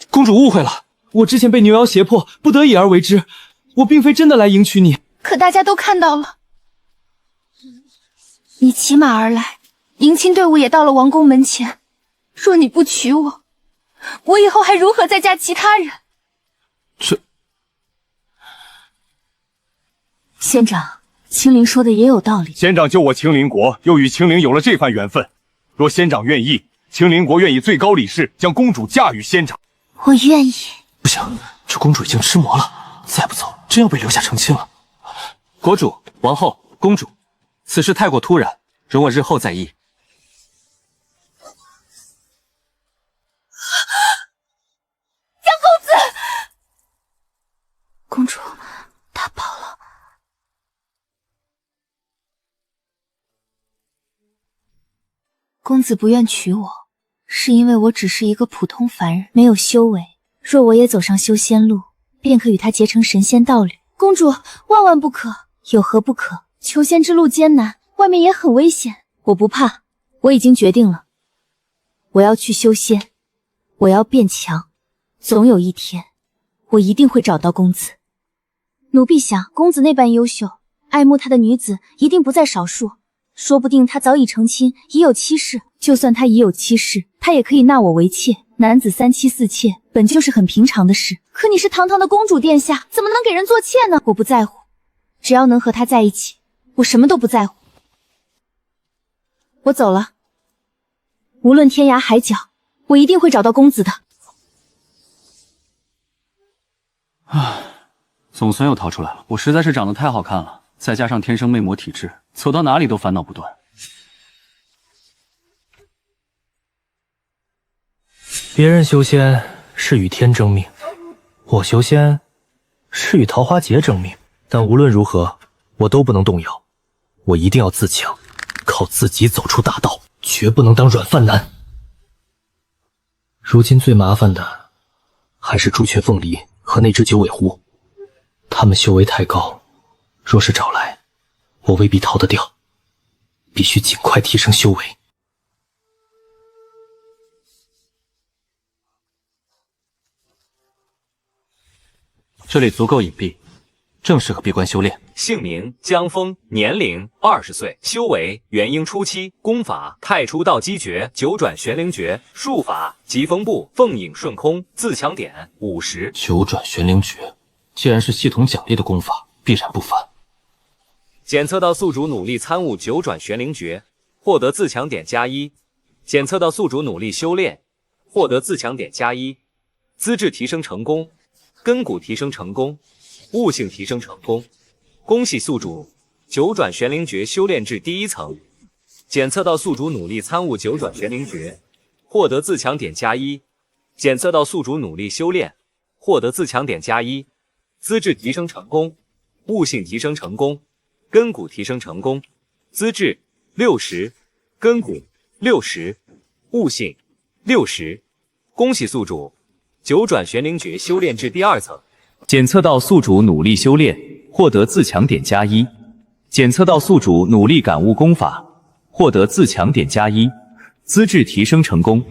公主误会了，我之前被牛妖胁迫，不得已而为之，我并非真的来迎娶你。可大家都看到了，你骑马而来，迎亲队伍也到了王宫门前。若你不娶我，我以后还如何再嫁其他人？这……仙长，青灵说的也有道理。仙长救我青灵国，又与青灵有了这番缘分。若仙长愿意，青灵国愿以最高礼式将公主嫁与仙长。我愿意。不行，这公主已经痴魔了，再不走，真要被留下成亲了。国主、王后、公主，此事太过突然，容我日后再议。杨公子，公主，她跑了。公子不愿娶我，是因为我只是一个普通凡人，没有修为。若我也走上修仙路，便可与他结成神仙道侣，公主，万万不可！有何不可？求仙之路艰难，外面也很危险。我不怕，我已经决定了，我要去修仙，我要变强，总有一天，我一定会找到公子。奴婢想，公子那般优秀，爱慕他的女子一定不在少数，说不定他早已成亲，已有妻室。就算他已有妻室，他也可以纳我为妾。男子3妻4妾本就是很平常的事。可你是堂堂的公主殿下，怎么能给人做妾呢？我不在乎，只要能和他在一起，我什么都不在乎。我走了，无论天涯海角，我一定会找到公子的。总算又逃出来了。我实在是长得太好看了，再加上天生魅魔体质，走到哪里都烦恼不断。别人修仙是与天争命，我修仙是与桃花劫争命。但无论如何，我都不能动摇，我一定要自强，靠自己走出大道，绝不能当软饭男。如今最麻烦的还是朱雀凤梨和那只九尾狐，他们修为太高，若是找来，我未必逃得掉，必须尽快提升修为。这里足够隐蔽，正适合闭关修炼。姓名江峰，年龄20岁，修为元婴初期，功法太初道基诀、九转玄灵诀，术法疾风步、凤影顺空，自强点50。九转玄灵诀，既然是系统奖励的功法，必然不凡。检测到宿主努力参悟九转玄灵诀，获得自强点+1。检测到宿主努力修炼，获得自强点+1。资质提升成功，根骨提升成功，悟性提升成功。恭喜宿主九转玄灵诀修炼至第1层。检测到宿主努力参悟九转玄灵诀，获得自强点+1。检测到宿主努力修炼，获得自强点+1。资质提升成功，悟性提升成功，根骨提升成功。资质60，根骨60，悟性60。恭喜宿主九转玄灵诀修炼至第2层。检测到宿主努力修炼，获得自强点+1。检测到宿主努力感悟功法，获得自强点+1。资质提升成功，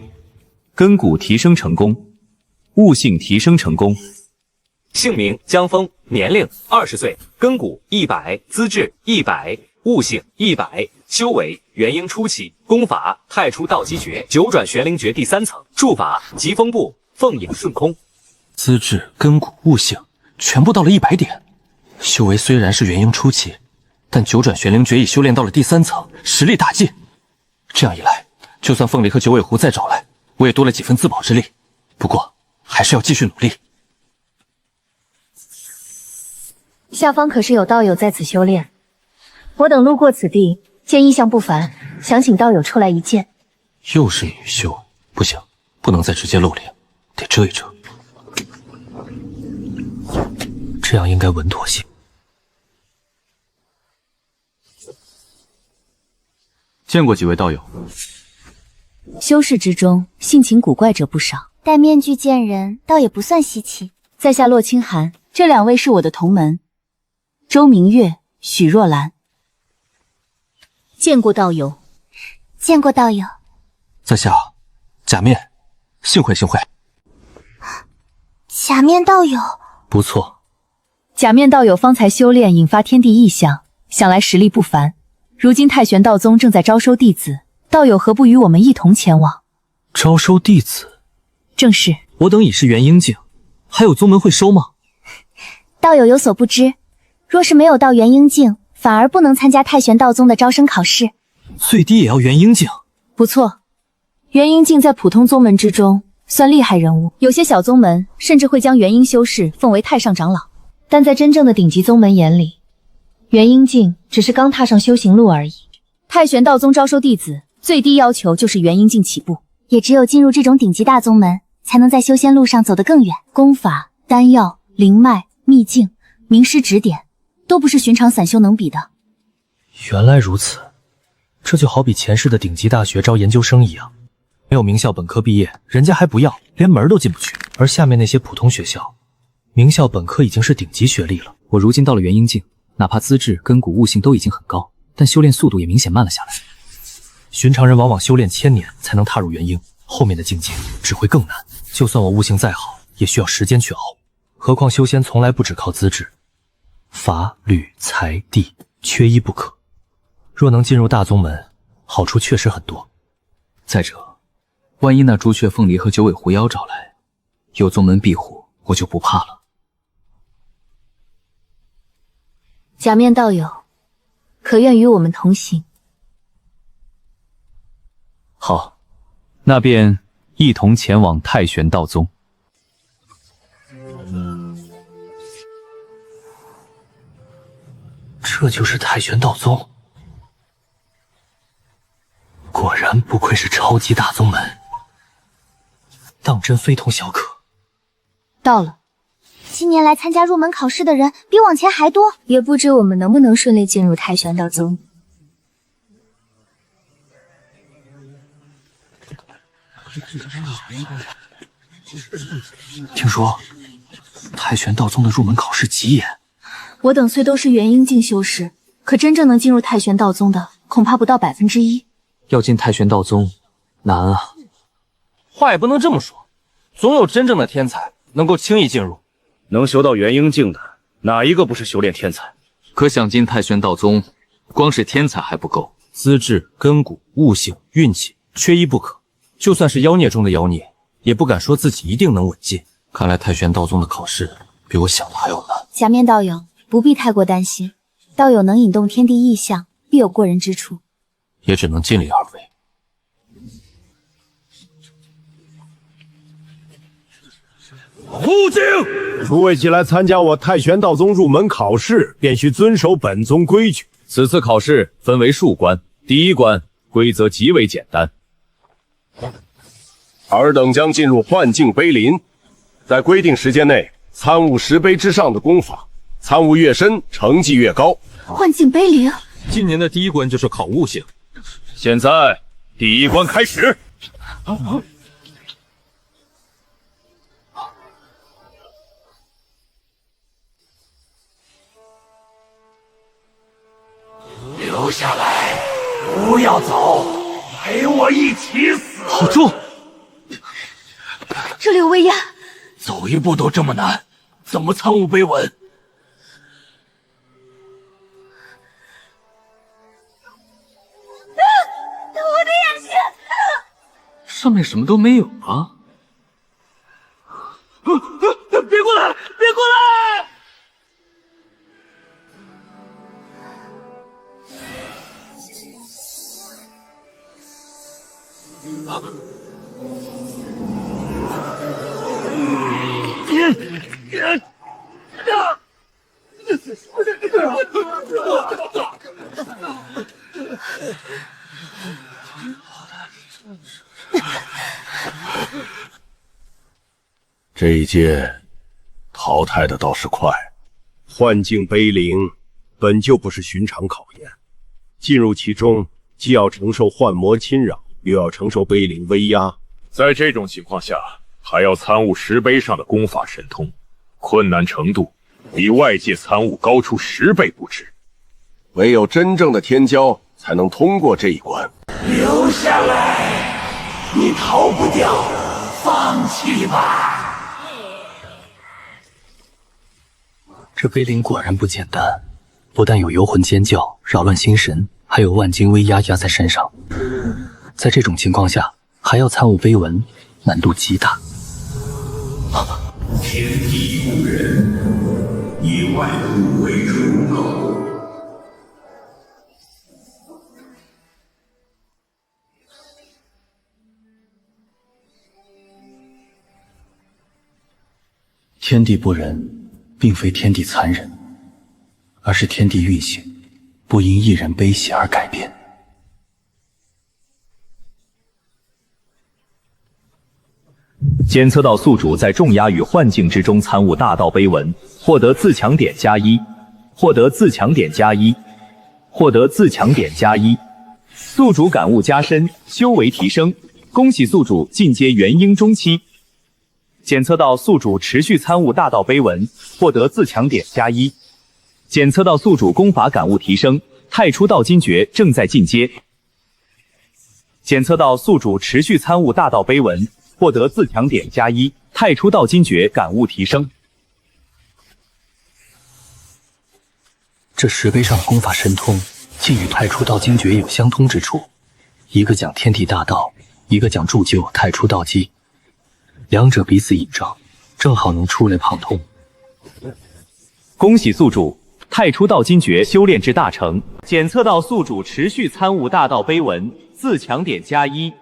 根骨提升成功，悟性提升成功。姓名江峰，年龄20岁，根骨100，资质100，悟性100，修为元婴初期，功法太初道基诀、九转玄灵诀第3层，术法疾风步、凤影顺空。资质、根骨、悟性全部到了100点。修为虽然是元婴初期，但九转玄灵诀已修炼到了第3层，实力大进。这样一来，就算凤梨和九尾狐再找来，我也多了几分自保之力。不过，还是要继续努力。下方可是有道友在此修炼，我等路过此地，见异象不凡，想请道友出来一见。又是女修，不行，不能再直接露脸，得遮一遮。这样应该稳妥些。见过几位道友？修士之中，性情古怪者不少，戴面具见人，倒也不算稀奇。在下洛清寒，这2位是我的同门，周明月、许若兰。见过道友。见过道友。在下假面，幸会幸会。假面道友不错。假面道友方才修炼引发天地异象，想来实力不凡。如今太玄道宗正在招收弟子，道友何不与我们一同前往？招收弟子？正是。我等已是元婴境，还有宗门会收吗？道友有所不知，若是没有到元婴境，反而不能参加太玄道宗的招生考试。最低也要元婴境。不错，元婴境在普通宗门之中算厉害人物，有些小宗门甚至会将元婴修士奉为太上长老。但在真正的顶级宗门眼里，元婴境只是刚踏上修行路而已。太玄道宗招收弟子，最低要求就是元婴境起步，也只有进入这种顶级大宗门，才能在修仙路上走得更远。功法、丹药、灵脉、秘境、名师指点，都不是寻常散修能比的。原来如此，这就好比前世的顶级大学招研究生一样，没有名校本科毕业，人家还不要，连门都进不去。而下面那些普通学校，明校本科已经是顶级学历了。我如今到了元婴境，哪怕资质、根骨、悟性都已经很高，但修炼速度也明显慢了下来。寻常人往往修炼1000年才能踏入元婴，后面的境界只会更难。就算我悟性再好，也需要时间去熬。何况修仙从来不只靠资质，法、律、财、地缺一不可。若能进入大宗门，好处确实很多。再者，万一那朱雀凤梨和九尾狐妖找来，有宗门庇护，我就不怕了。假面道友，可愿与我们同行？好，那便一同前往太玄道宗。这就是太玄道宗，果然不愧是超级大宗门，当真非同小可。到了。今年来参加入门考试的人比往前还多，也不知我们能不能顺利进入太玄道宗。听说太玄道宗的入门考试极严，我等虽都是元婴境修士，可真正能进入太玄道宗的，恐怕不到1%。要进太玄道宗难啊！话也不能这么说，总有真正的天才能够轻易进入。能修到元婴境的，哪一个不是修炼天才？可想进太玄道宗，光是天才还不够，资质、根骨、悟性、运气缺一不可。就算是妖孽中的妖孽，也不敢说自己一定能稳进。看来太玄道宗的考试比我想的还要难。假面道友不必太过担心，道友能引动天地异象，必有过人之处。也只能尽力而为。护境！诸位既来参加我太玄道宗入门考试，便需遵守本宗规矩。此次考试分为数关，第一关规则极为简单。尔等将进入幻境碑林，在规定时间内参悟10碑之上的功法，参悟越深，成绩越高。幻境碑林，今年的第一关就是考悟性。现在第一关开始。留下来，不要走，陪我一起死。好重！这里有威压，走一步都这么难，怎么参悟碑文？我的眼睛！上面什么都没有啊！别过来！别过来！这一届淘汰的倒是快。幻境碑林本就不是寻常考验，进入其中既要承受幻魔侵扰，又要承受碑林威压。在这种情况下，还要参悟10碑上的功法神通，困难程度比外界参悟高出10倍不止。唯有真正的天骄才能通过这一关。留下来，你逃不掉，放弃吧。这碑林果然不简单，不但有游魂尖叫扰乱心神，还有万斤威压压在身上。在这种情况下，还要参悟碑文，难度极大。天地无人，以万物为刍狗。天地不仁，并非天地残忍，而是天地运行不因一人悲喜而改变。检测到宿主在重压与幻境之中参悟大道碑文，获得自强点+1，获得自强点+1，获得自强点+1，宿主感悟加深，修为提升。恭喜宿主进阶元婴中期。检测到宿主持续参悟大道碑文，获得自强点+1。检测到宿主功法感悟提升，太初道金诀正在进阶。检测到宿主持续参悟大道碑文，获得自强点+1，太初道金诀感悟提升。这石碑上的功法神通，竟与太初道经诀有相通之处。一个讲天地大道，一个讲铸就太初道基，两者彼此印证，正好能触类旁通。恭喜宿主太初道金诀修炼至大成，检测到宿主持续参悟大道碑文，自强点+1。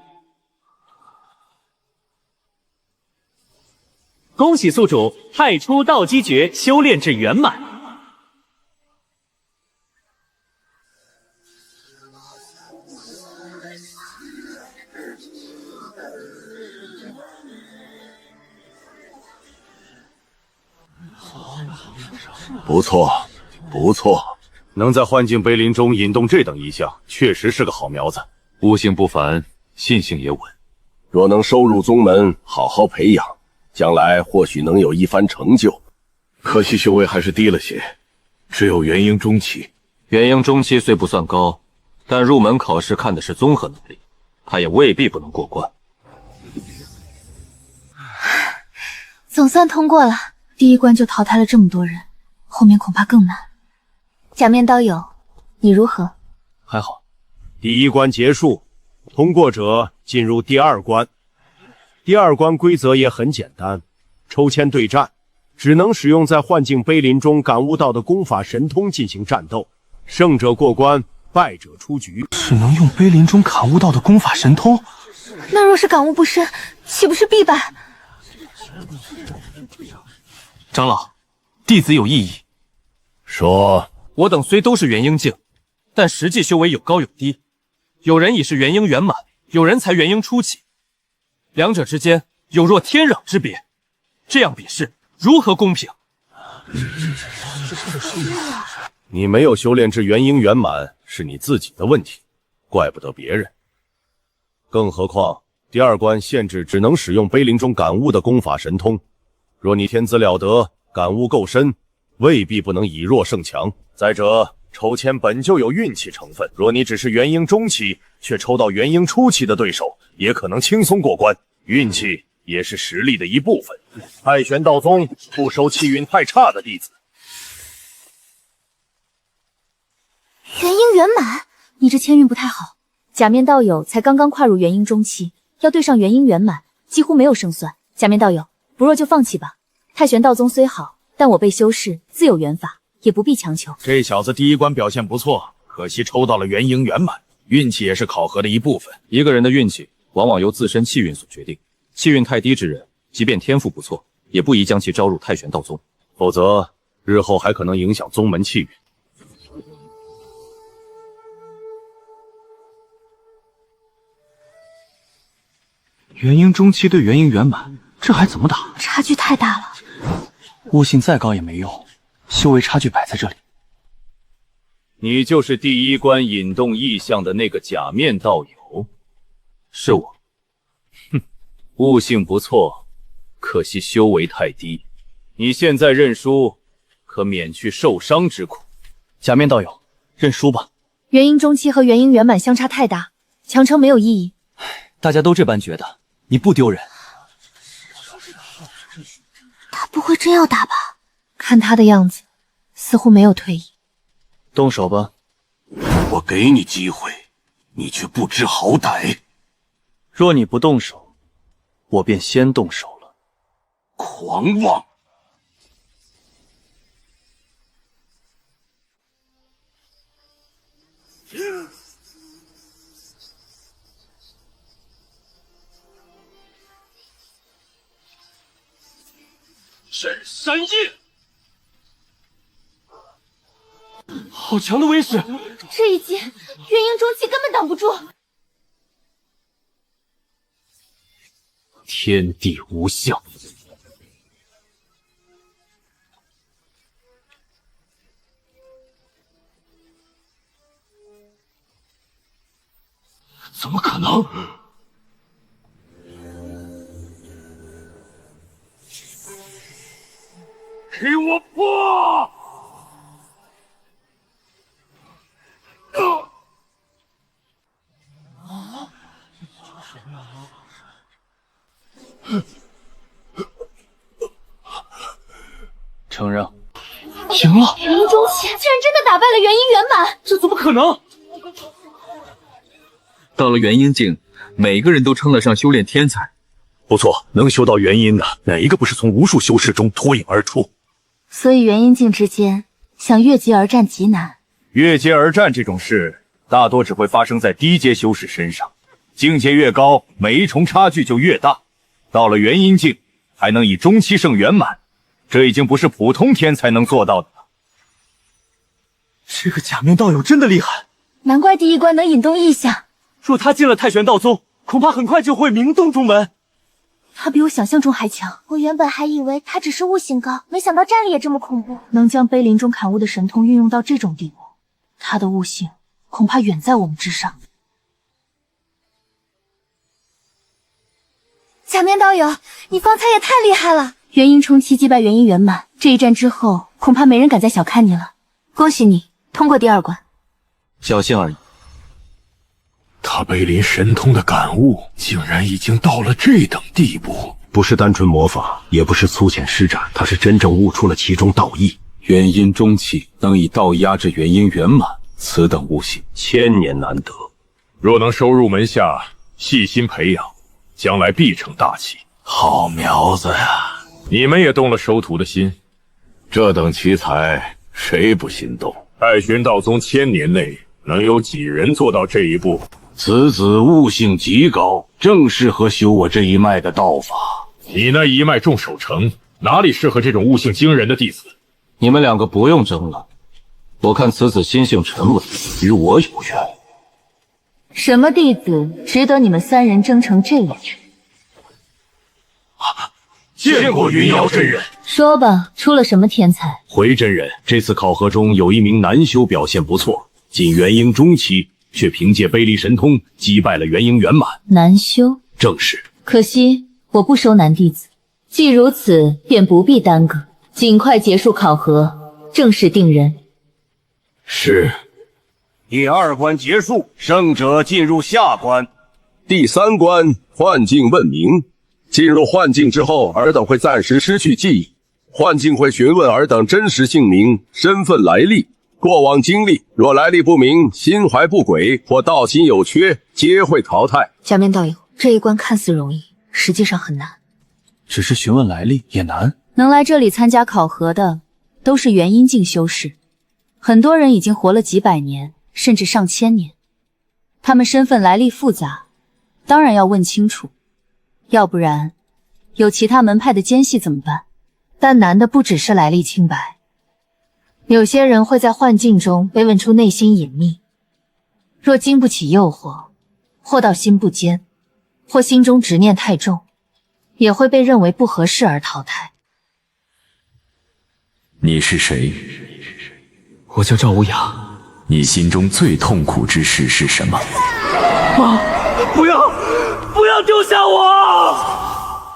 恭喜宿主太初道基诀修炼至圆满。不错，不错，能在幻境碑林中引动这等异象，确实是个好苗子。悟性不凡，信性也稳。若能收入宗门，好好培养，将来或许能有一番成就。可惜修为还是低了些，只有元婴中期。元婴中期虽不算高，但入门考试看的是综合能力，他也未必不能过关。总算通过了，第一关就淘汰了这么多人，后面恐怕更难。假面刀友，你如何？还好。第一关结束，通过者进入第二关。第二关规则也很简单，抽签对战，只能使用在幻境碑林中感悟到的功法神通进行战斗，胜者过关，败者出局。只能用碑林中感悟到的功法神通？那若是感悟不深，岂不是必败？长老，弟子有异议。说，我等虽都是元婴境，但实际修为有高有低，有人已是元婴圆满，有人才元婴初期，两者之间有若天壤之别，这样比试如何公平？你没有修炼至元婴圆满，是你自己的问题，怪不得别人。更何况第二关限制只能使用碑林中感悟的功法神通，若你天资了得，感悟够深，未必不能以弱胜强。再者，抽签本就有运气成分，若你只是元婴中期，却抽到元婴初期的对手，也可能轻松过关。运气也是实力的一部分。太玄道宗不收气运太差的弟子。元婴圆满，你这签运不太好。假面道友才刚刚跨入元婴中期，要对上元婴圆满，几乎没有胜算。假面道友，不若就放弃吧。太玄道宗虽好，但我辈修士自有缘法，也不必强求。这小子第一关表现不错，可惜抽到了元婴圆满，运气也是考核的一部分。一个人的运气往往由自身气运所决定，气运太低之人，即便天赋不错，也不宜将其招入太玄道宗，否则日后还可能影响宗门气运。元婴中期对元婴圆满，这还怎么打？差距太大了。悟性再高也没用，修为差距摆在这里。你就是第一关引动异象的那个假面道友？是我。哼，悟性不错，可惜修为太低。你现在认输，可免去受伤之苦。假面道友，认输吧。元婴中期和元婴圆满相差太大，强撑没有意义。大家都这般觉得，你不丢人。他不会真要打吧？看他的样子，似乎没有退意。动手吧。我给你机会，你却不知好歹。若你不动手，我便先动手了。狂妄！沈山夜，好强的威势！这一击，元婴中期根本挡不住。天地无相。怎么可能？给我破！承让。赢了！元婴中期竟然真的打败了元婴圆满，这怎么可能？到了元婴境，每个人都称得上修炼天才。不错，能修到元婴的，哪一个不是从无数修士中脱颖而出？所以元婴境之间想越级而战极难。越阶而战这种事，大多只会发生在低阶修士身上。境界越高，每一重差距就越大。到了元婴境，还能以中期胜圆满，这已经不是普通天才能做到的了。这个假面道友真的厉害，难怪第一关能引动异象。若他进了太玄道宗，恐怕很快就会名动中门。他比我想象中还强，我原本还以为他只是悟性高，没想到战力也这么恐怖。能将碑林中砍悟的神通运用到这种地步，他的悟性恐怕远在我们之上。假面道友，你方才也太厉害了！元婴冲期击败元婴圆满，这一战之后，恐怕没人敢再小看你了。恭喜你通过第2关。侥幸而已。他碑林神通的感悟，竟然已经到了这等地步。不是单纯魔法，也不是粗浅施展，他是真正悟出了其中道义。元婴中期能以道压制元婴圆满，此等悟性千年难得。若能收入门下，细心培养，将来必成大器。好苗子呀！你们也动了收徒的心，这等奇才，谁不心动？太玄道宗1000年内能有几人做到这一步？此子悟性极高，正适合修我这一脉的道法。你那一脉众守城，哪里适合这种悟性惊人的弟子？你们2个不用争了，我看此子心性沉稳，与我有缘。什么弟子值得你们3人争成这样？见过云瑶真人。说吧，出了什么天才？回真人，这次考核中有一名男修表现不错，仅元婴中期，却凭借碑林神通击败了元婴圆满。难修？正是。可惜我不收男弟子。既如此，便不必耽搁，尽快结束考核，正式定人。是。第2关结束，胜者进入下关。第3关幻境问名。进入幻境之后，尔等会暂时失去记忆，幻境会询问尔等真实姓名、身份来历、过往经历，若来历不明、心怀不轨或道心有缺，皆会淘汰。假面道友，这一关看似容易，实际上很难。只是询问来历也难。能来这里参加考核的，都是元婴境修士，很多人已经活了几百年，甚至上千年。他们身份来历复杂，当然要问清楚。要不然，有其他门派的奸细怎么办？但难的不只是来历清白，有些人会在幻境中被问出内心隐秘，若经不起诱惑，或道心不坚，或心中执念太重，也会被认为不合适而淘汰。你是谁？我叫赵无涯。你心中最痛苦之事是什么？妈，不要丢下我！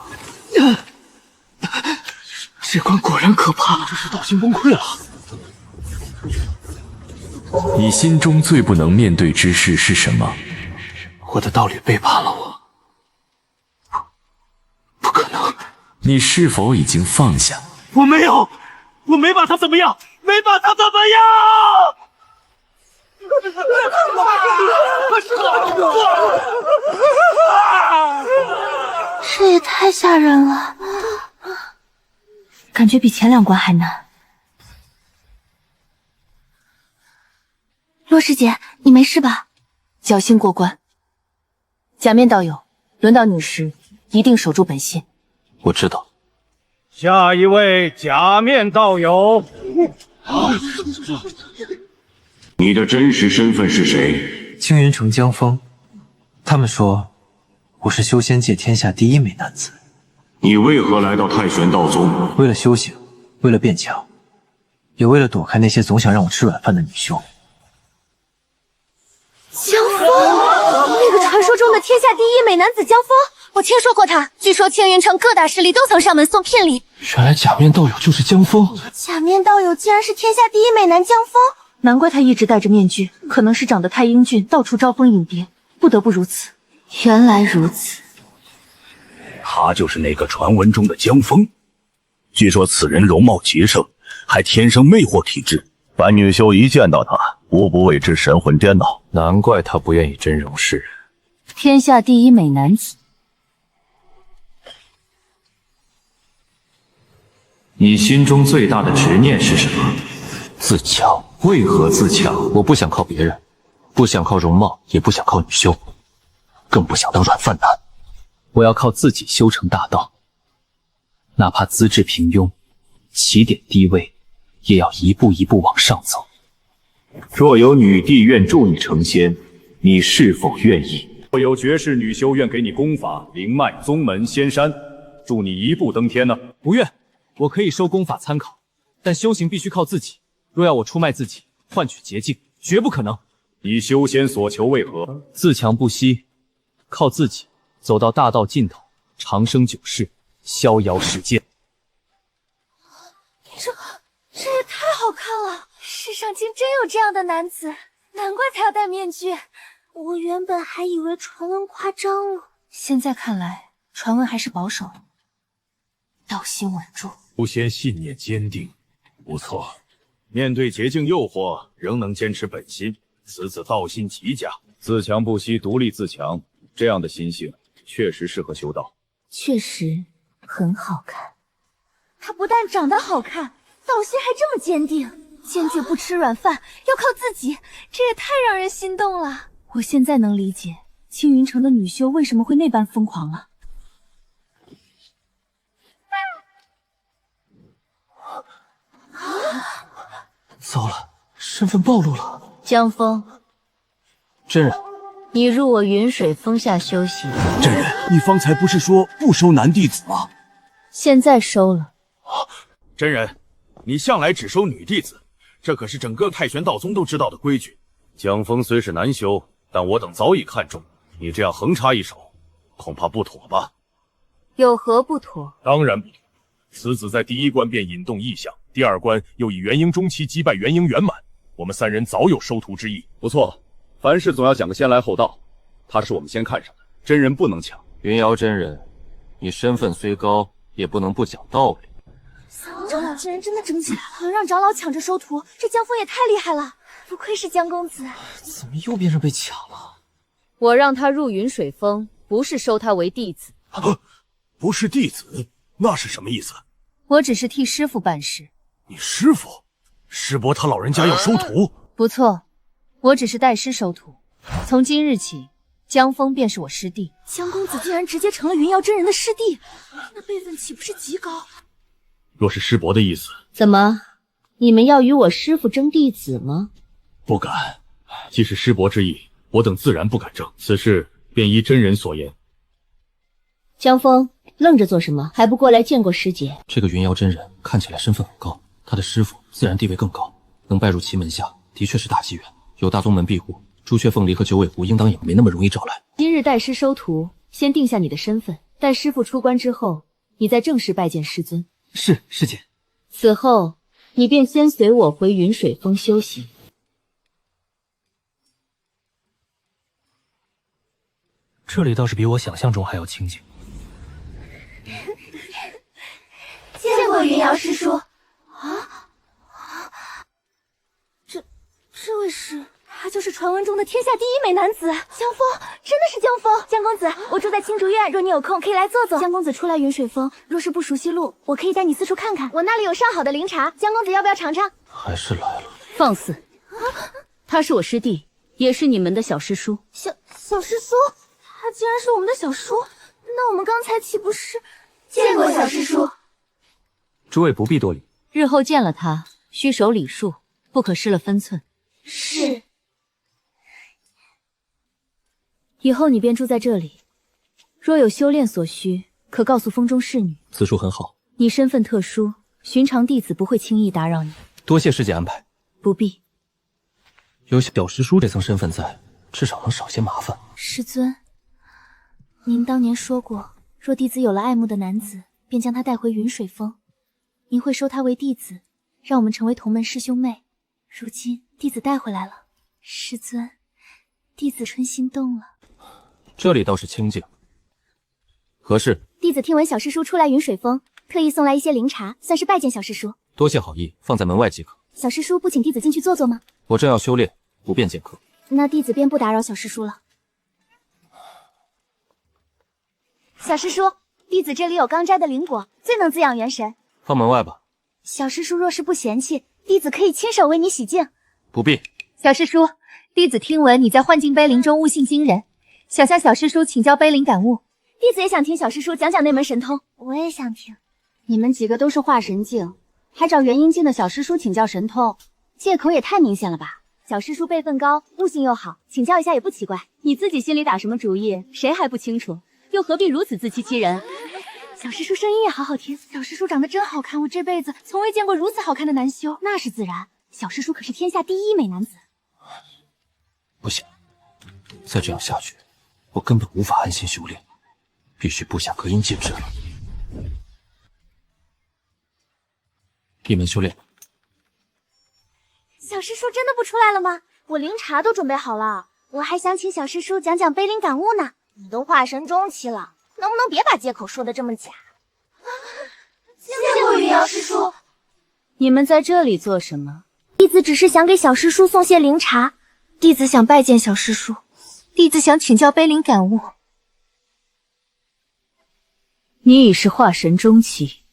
这关果然可怕，这是道心崩溃了。你心中最不能面对之事是什么？我的道侣背叛了我。不可能！你是否已经放下？我没有，我没把他怎么样，没把他怎么样！这也太吓人了，感觉比前2关还难。洛师姐，你没事吧？侥幸过关。假面道友，轮到你时，一定守住本心。我知道。下一位假面道友。你的真实身份是谁？青云城江峰，他们说我是修仙界天下第1美男子。你为何来到太玄道宗？为了修行，为了变强，也为了躲开那些总想让我吃软饭的女修。江峰，那个传说中的天下第1美男子江峰，我听说过他，据说青云城各大势力都曾上门送聘礼。原来假面道友就是江峰。假面道友竟然是天下第一美男江峰，难怪他一直戴着面具，可能是长得太英俊，到处招蜂引蝶，不得不如此。原来如此，他就是那个传闻中的江峰。据说此人容貌极盛，还天生魅惑体质。白女修一见到他，无不为之神魂颠倒。难怪他不愿意真容示人。天下第一美男子，你心中最大的执念是什么？自强。为何自强？我不想靠别人，不想靠容貌，也不想靠女修，更不想当软饭男。我要靠自己修成大道，哪怕资质平庸，起点低位，也要一步一步往上走。若有女帝愿助你成仙，你是否愿意？若有绝世女修愿给你功法灵脉宗门仙山，助你一步登天呢？不愿，我可以收功法参考，但修行必须靠自己。若要我出卖自己，换取捷径，绝不可能。你修仙所求为何？自强不息，靠自己走到大道尽头，长生久世，逍遥世间。这也太好看了！世上竟真有这样的男子，难怪他要戴面具。我原本还以为传闻夸张了，现在看来，传闻还是保守了。道心稳住，修仙信念坚定，不错。面对捷径诱惑，仍能坚持本心，此子道心极佳。自强不息，独立自强，这样的心性确实适合修道。确实很好看。他不但长得好看，道心还这么坚定，坚决不吃软饭，要靠自己，这也太让人心动了。我现在能理解青云城的女修为什么会那般疯狂了。糟了，身份暴露了。江峰，真人，你入我云水峰下修行。真人，你方才不是说不收男弟子吗？现在收了。真人，你向来只收女弟子，这可是整个太玄道宗都知道的规矩。江峰虽是难修，但我等早已看中，你这样横插一手，恐怕不妥吧？有何不妥？当然不妥。此子在第一关便引动异象，第二关又以元婴中期击败元婴圆满，我们三人早有收徒之意。不错，凡事总要讲个先来后到，他是我们先看上的，真人不能抢。云瑶真人，你身份虽高，也不能不讲道理。长老真人真的争起来了，能让长老抢着收徒，这江峰也太厉害了，不愧是江公子。怎么又变成被抢了？我让他入云水峰，不是收他为弟子。不是弟子，那是什么意思？我只是替师父办事。你师父？师伯他老人家要收徒？不错，我只是代师收徒。从今日起，江峰便是我师弟。江公子竟然直接成了云瑶真人的师弟，那辈分岂不是极高？若是师伯的意思，怎么，你们要与我师父争弟子吗？不敢。既是师伯之意，我等自然不敢争。此事便依真人所言。江峰，愣着做什么？还不过来见过师姐？这个云瑶真人看起来身份很高，他的师父自然地位更高，能拜入其门下，的确是大机缘。有大宗门庇护，朱雀凤梨和九尾狐应当也没那么容易找来。今日代师收徒，先定下你的身份，待师父出关之后，你再正式拜见师尊。是，师姐。此后，你便先随我回云水峰修行。这里倒是比我想象中还要清静。见过云瑶师叔这位是？他就是传闻中的天下第一美男子江峰，真的是江峰。江公子，我住在青竹院，若你有空可以来坐坐。江公子初来云水峰，若是不熟悉路，我可以带你四处看看。我那里有上好的灵茶，江公子要不要尝尝？还是来了。放肆！他是我师弟，也是你们的小师叔。小师叔，他竟然是我们的小叔，那我们刚才岂不是见过小师叔？诸位不必多礼，日后见了他，须守礼数，不可失了分寸。是。以后你便住在这里，若有修炼所需，可告诉风中侍女。此处很好。你身份特殊，寻常弟子不会轻易打扰你。多谢师姐安排。不必。有小师叔这层身份在，至少能少些麻烦。师尊，您当年说过，若弟子有了爱慕的男子，便将他带回云水峰，您会收他为弟子，让我们成为同门师兄妹。如今弟子带回来了，师尊，弟子春心动了。这里倒是清静。何事？弟子听闻小师叔初来云水峰，特意送来一些灵茶，算是拜见小师叔。多谢好意，放在门外即可。小师叔不请弟子进去坐坐吗？我正要修炼，不便见客。那弟子便不打扰小师叔了。小师叔，弟子这里有刚摘的灵果，最能滋养元神。放门外吧。小师叔若是不嫌弃，弟子可以亲手为你洗净。不必。小师叔，弟子听闻你在幻境碑林中悟性惊人，想向小师叔请教碑林感悟。弟子也想听小师叔讲讲那门神通。我也想听。你们几个都是化神境，还找元婴境的小师叔请教神通，借口也太明显了吧？小师叔辈分高，悟性又好，请教一下也不奇怪。你自己心里打什么主意，谁还不清楚？又何必如此自欺欺人？小师叔声音也好好听，小师叔长得真好看，我这辈子从未见过如此好看的男修。那是自然，小师叔可是天下第一美男子。不行，再这样下去，我根本无法安心修炼，必须布下隔音戒指了。闭门修炼。小师叔真的不出来了吗？我灵茶都准备好了，我还想请小师叔讲讲碑林感悟呢。你都化神中期了，能不能别把借口说的这么假？见过云瑶师叔。你们在这里做什么？弟子只是想给小师叔送些灵茶。弟子想拜见小师叔，弟子想请教碑林感悟。你已是化神中期。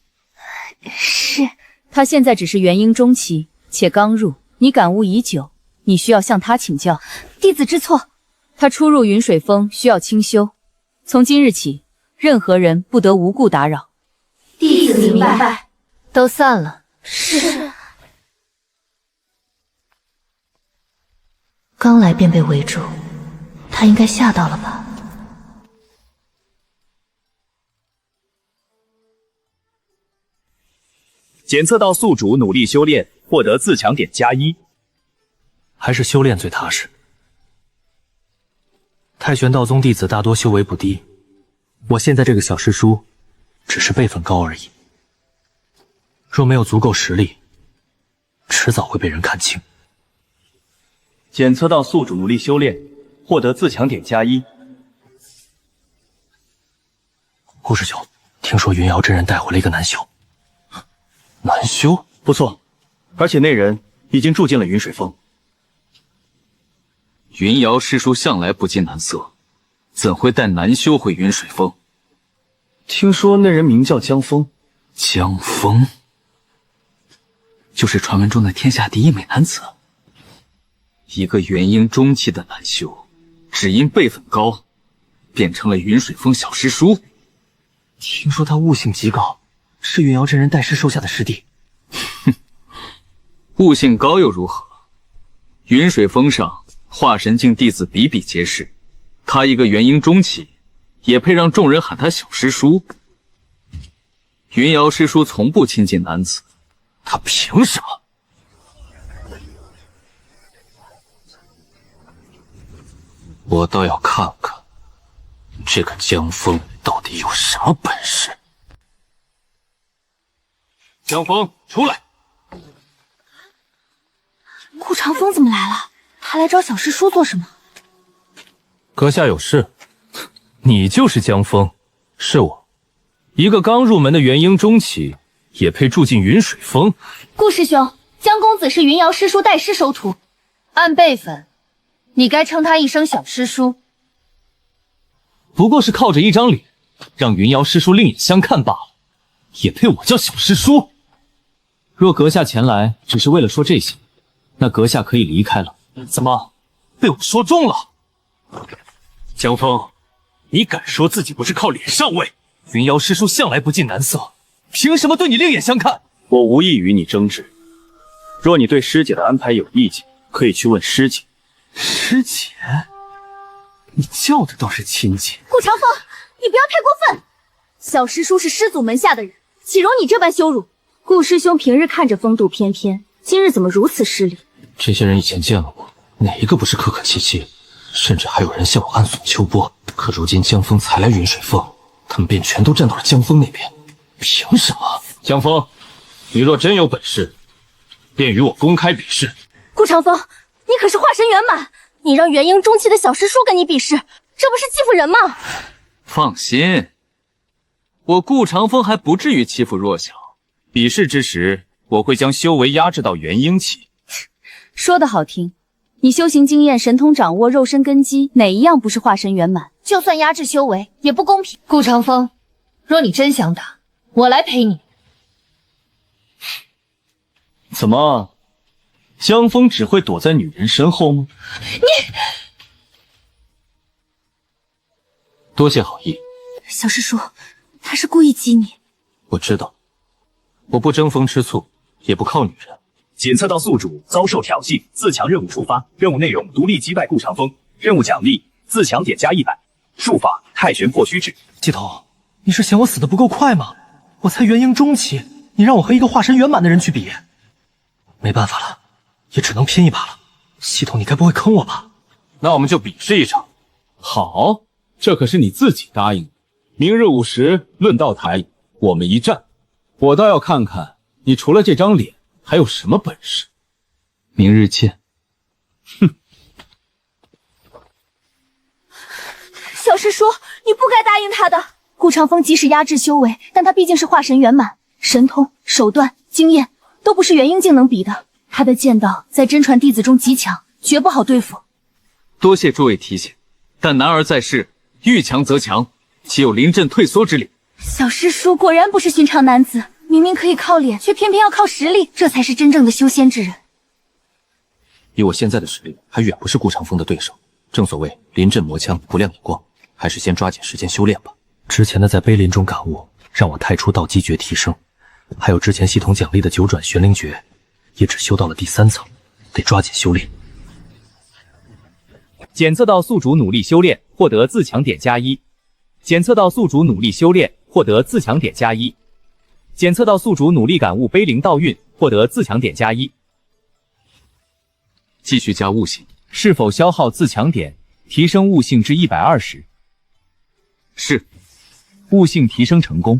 是。他现在只是元婴中期，且刚入，你感悟已久，你需要向他请教。弟子知错。他初入云水峰需要清修，从今日起，任何人不得无故打扰。弟子明白。都散了。是。刚来便被围住，他应该吓到了吧？检测到宿主努力修炼，获得自强点+1。还是修炼最踏实。太玄道宗弟子大多修为不低，我现在这个小师叔只是辈分高而已。若没有足够实力，迟早会被人看清。检测到宿主努力修炼，获得自强点+1。顾师兄，听说云瑶真人带回了一个男修。男修？不错，而且那人已经住进了云水峰。云瑶师叔向来不近男色，怎会带男修回云水峰？听说那人名叫江峰。江峰，就是传闻中的天下第一美男子。一个元婴中期的男修，只因辈分高，变成了云水峰小师叔。听说他悟性极高，是云瑶真人带师收下的师弟。哼，悟性高又如何？云水峰上化神境弟子比比皆是，他一个元婴中期，也配让众人喊他小师叔？云瑶师叔从不亲近男子，他凭什么？我倒要看看这个江峰到底有什么本事。江峰，出来！顾长风怎么来了？他来找小师叔做什么？阁下有事？你就是江峰？是我，一个刚入门的元婴中期，也配住进云水峰？顾师兄，江公子是云瑶师叔带师收徒，按辈分，你该称他一声小师叔。不过是靠着一张脸，让云瑶师叔另眼相看罢了，也配我叫小师叔？若阁下前来只是为了说这些，那阁下可以离开了。怎么，被我说中了？江峰，你敢说自己不是靠脸上位？云瑶师叔向来不近男色，凭什么对你另眼相看？我无意与你争执，若你对师姐的安排有意见，可以去问师姐。师姐？你叫的倒是亲切。顾长风，你不要太过分！小师叔是师祖门下的人，岂容你这般羞辱？顾师兄平日看着风度翩翩，今日怎么如此失礼？这些人以前见了我，哪一个不是客客气气？甚至还有人向我暗送秋波。可如今江峰才来云水峰，他们便全都站到了江峰那边，凭什么？江峰，你若真有本事，便与我公开比试。顾长风，你可是化神圆满，你让元婴中期的小师叔跟你比试，这不是欺负人吗？放心，我顾长风还不至于欺负弱小。比试之时，我会将修为压制到元婴期。说得好听，你修行经验、神通掌握、肉身根基，哪一样不是化神圆满？就算压制修为，也不公平。顾长风，若你真想打，我来陪你。怎么，江峰只会躲在女人身后吗？你，多谢好意。小师叔，他是故意激你。我知道，我不争风吃醋，也不靠女人。检测到宿主遭受挑衅，自强任务触发，任务内容：独立击败顾长风，任务奖励：自强点加100，术法：太玄破虚指。季头，你是嫌我死得不够快吗？我才元婴中期，你让我和一个化神圆满的人去比，没办法了，也只能拼一把了。系统，你该不会坑我吧？那我们就比试一场。好，这可是你自己答应的。明日午时论道台，我们一战，我倒要看看你除了这张脸还有什么本事。明日见。哼。小师叔，你不该答应他的。顾长风即使压制修为，但他毕竟是化神圆满，神通、手段、经验都不是元婴境能比的。他的剑道在真传弟子中极强，绝不好对付。多谢诸位提醒，但男儿在世，遇强则强，岂有临阵退缩之理？小师叔果然不是寻常男子，明明可以靠脸，却偏偏要靠实力，这才是真正的修仙之人。以我现在的实力，还远不是顾长风的对手。正所谓临阵磨枪，不亮也光，还是先抓紧时间修炼吧。之前的在碑林中感悟，让我太初道基诀提升，还有之前系统奖励的九转玄灵诀，也只修到了第3层，得抓紧修炼。检测到宿主努力修炼，获得自强点+1。检测到宿主努力修炼，获得自强点+1。检测到宿主努力感悟碑灵道运，获得自强点+1。继续加悟性，是否消耗自强点，提升悟性至120？是。悟性提升成功。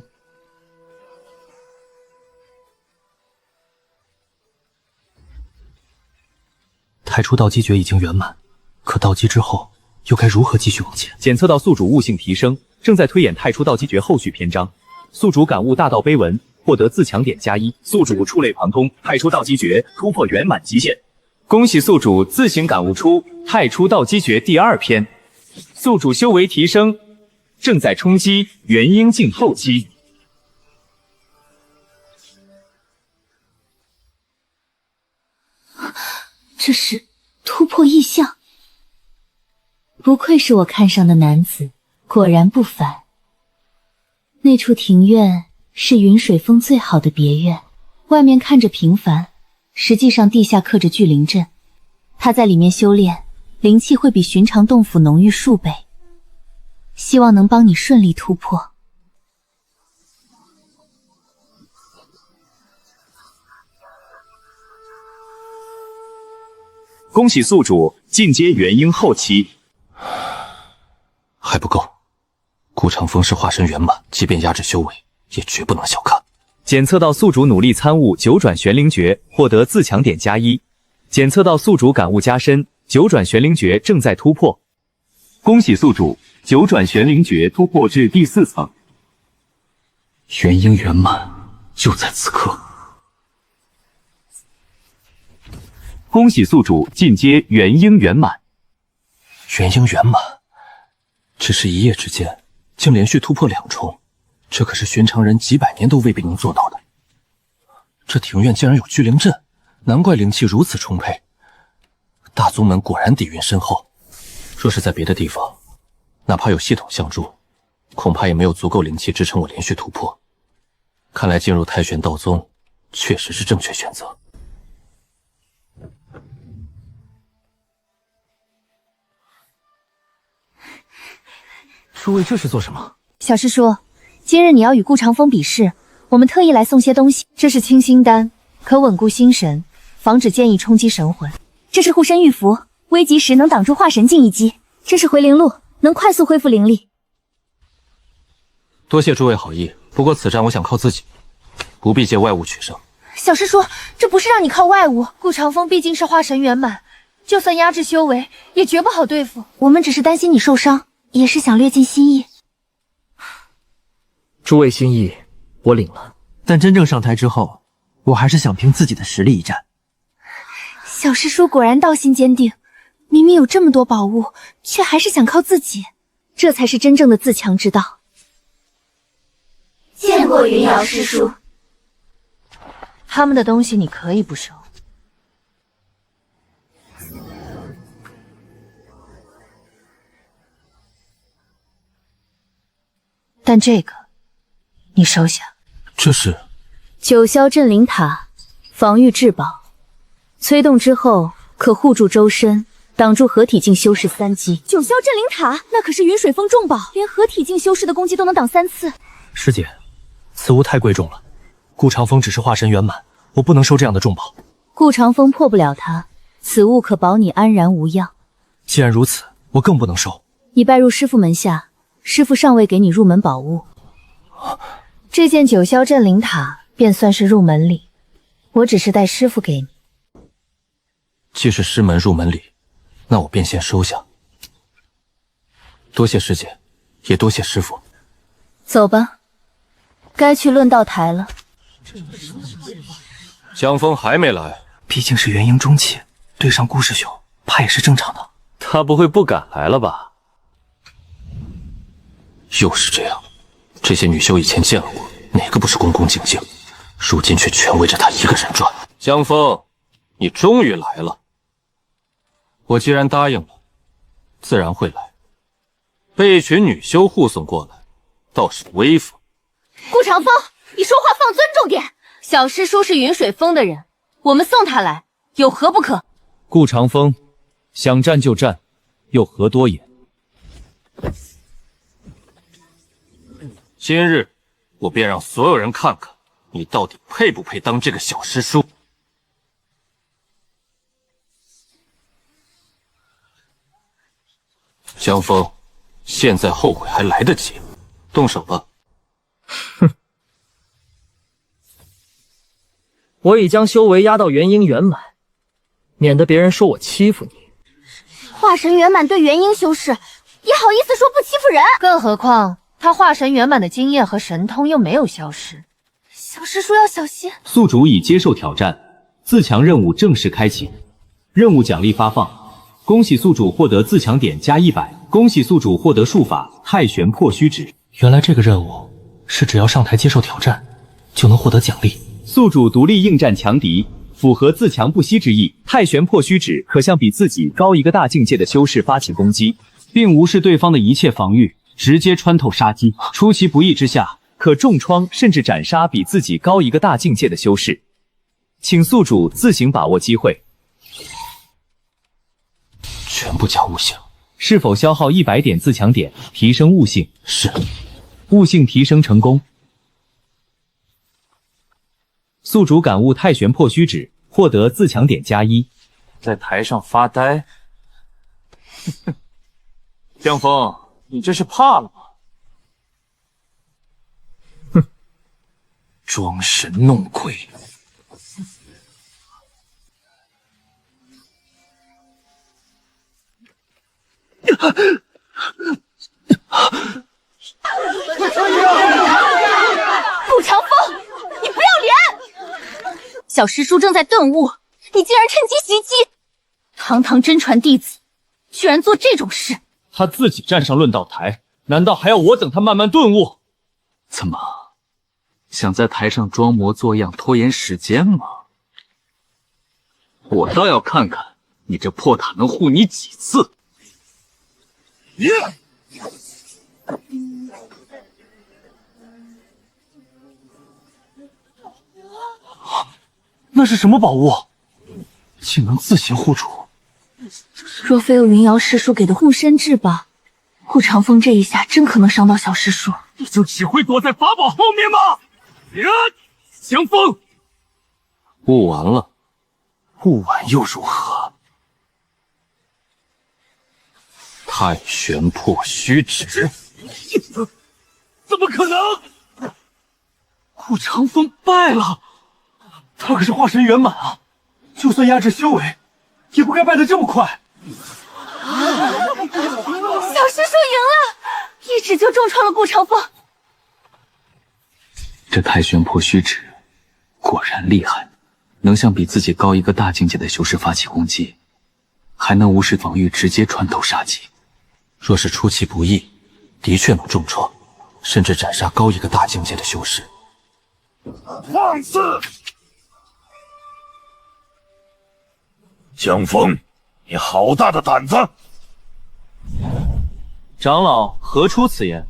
太初道基诀已经圆满，可道基之后又该如何继续往前？检测到宿主悟性提升，正在推演太初道基诀后续篇章。宿主感悟大道碑文，获得自强点+1。宿主触类旁通，太初道基诀突破圆满极限。恭喜宿主自行感悟出太初道基诀第2篇。宿主修为提升，正在冲击元婴境后期。这是突破异象。不愧是我看上的男子，果然不凡。那处庭院是云水峰最好的别院，外面看着平凡，实际上地下刻着聚灵阵。他在里面修炼，灵气会比寻常洞府浓郁数倍。希望能帮你顺利突破。恭喜宿主进阶元婴后期。还不够，顾长风是化身圆满，即便压制修为，也绝不能小看。检测到宿主努力参悟九转玄灵诀，获得自强点+1。检测到宿主感悟加深，九转玄灵诀正在突破。恭喜宿主九转玄灵诀突破至第4层。元婴圆满，就在此刻。恭喜宿主进阶元婴圆满。元婴圆满，只是一夜之间竟连续突破2重，这可是寻常人几百年都未必能做到的。这庭院竟然有聚灵阵，难怪灵气如此充沛。大宗门果然底蕴深厚，若是在别的地方，哪怕有系统相助，恐怕也没有足够灵气支撑我连续突破。看来进入太玄道宗确实是正确选择。诸位这是做什么？小师叔，今日你要与顾长风比试，我们特意来送些东西。这是清心丹，可稳固心神，防止剑意冲击神魂。这是护身玉符，危急时能挡住化神境一击。这是回灵露，能快速恢复灵力。多谢诸位好意，不过此战我想靠自己，不必借外物取胜。小师叔，这不是让你靠外物，顾长风毕竟是化神圆满，就算压制修为，也绝不好对付。我们只是担心你受伤，也是想略尽心意。诸位心意，我领了。但真正上台之后，我还是想凭自己的实力一战。小师叔果然道心坚定，明明有这么多宝物，却还是想靠自己，这才是真正的自强之道。见过云瑶师叔。他们的东西你可以不收。但这个，你收下。这是九霄镇灵塔，防御至宝，催动之后可护住周身，挡住合体境修士3击。九霄镇灵塔，那可是云水峰重宝，连合体境修士的攻击都能挡3次。师姐，此物太贵重了。顾长风只是化神圆满，我不能收这样的重宝。顾长风破不了他，此物可保你安然无恙。既然如此，我更不能收。你拜入师父门下，师父尚未给你入门宝物。这件九霄镇灵塔便算是入门礼，我只是带师父给你。既是师门入门礼，那我便先收下。多谢师姐，也多谢师父。走吧，该去论道台了。江峰还没来，毕竟是元婴中期，对上顾师兄，怕也是正常的。他不会不敢来了吧？又是这样，这些女修以前见了过，哪个不是恭恭敬敬？如今却全围着他一个人转。江峰，你终于来了。我既然答应了，自然会来。被一群女修护送过来，倒是威风。顾长风，你说话放尊重点。小师叔是云水峰的人，我们送他来，有何不可？顾长风，想战就战，又何多言？今日我便让所有人看看，你到底配不配当这个小师叔。江峰，现在后悔还来得及，动手吧。哼，我已将修为压到元婴圆满，免得别人说我欺负你。化神圆满对元婴修士，也好意思说不欺负人？更何况他化神圆满的经验和神通又没有消失。小师叔要小心。宿主已接受挑战，自强任务正式开启。任务奖励发放，恭喜宿主获得自强点加100，恭喜宿主获得术法太玄破虚指。原来这个任务是只要上台接受挑战，就能获得奖励。宿主独立应战强敌，符合自强不息之意。太玄破虚指可向比自己高一个大境界的修士发起攻击，并无视对方的一切防御，直接穿透杀机。出其不意之下，可重创甚至斩杀比自己高一个大境界的修士。请宿主自行把握机会。全部加悟性。是否消耗100点自强点，提升悟性？是。悟性提升成功。宿主感悟太玄破虚指，获得自强点加1。在台上发呆。江峰，你这是怕了吗？哼，装神弄鬼。顾长风，你不要脸！小师叔正在顿悟，你竟然趁机袭击！堂堂真传弟子，居然做这种事！他自己站上论道台，难道还要我等他慢慢顿悟？怎么，想在台上装模作样拖延时间吗？我倒要看看你这破塔能护你几次！那是什么宝物？竟能自行护主！若非有云瑶师叔给的护身至宝，顾长风这一下真可能伤到小师叔。你就只会躲在法宝后面吗？江峰，悟完了，悟完又如何？他太玄破虚指，怎么可能？顾长风败了，他可是化神圆满啊！就算压制修为，也不该败得这么快。小师叔赢了，一指就重创了顾长风。这太玄破虚指果然厉害，能向比自己高一个大境界的修士发起攻击，还能无视防御直接穿透杀机。若是出其不意，的确能重创，甚至斩杀高一个大境界的修士。放肆！江峰，你好大的胆子！长老何出此言？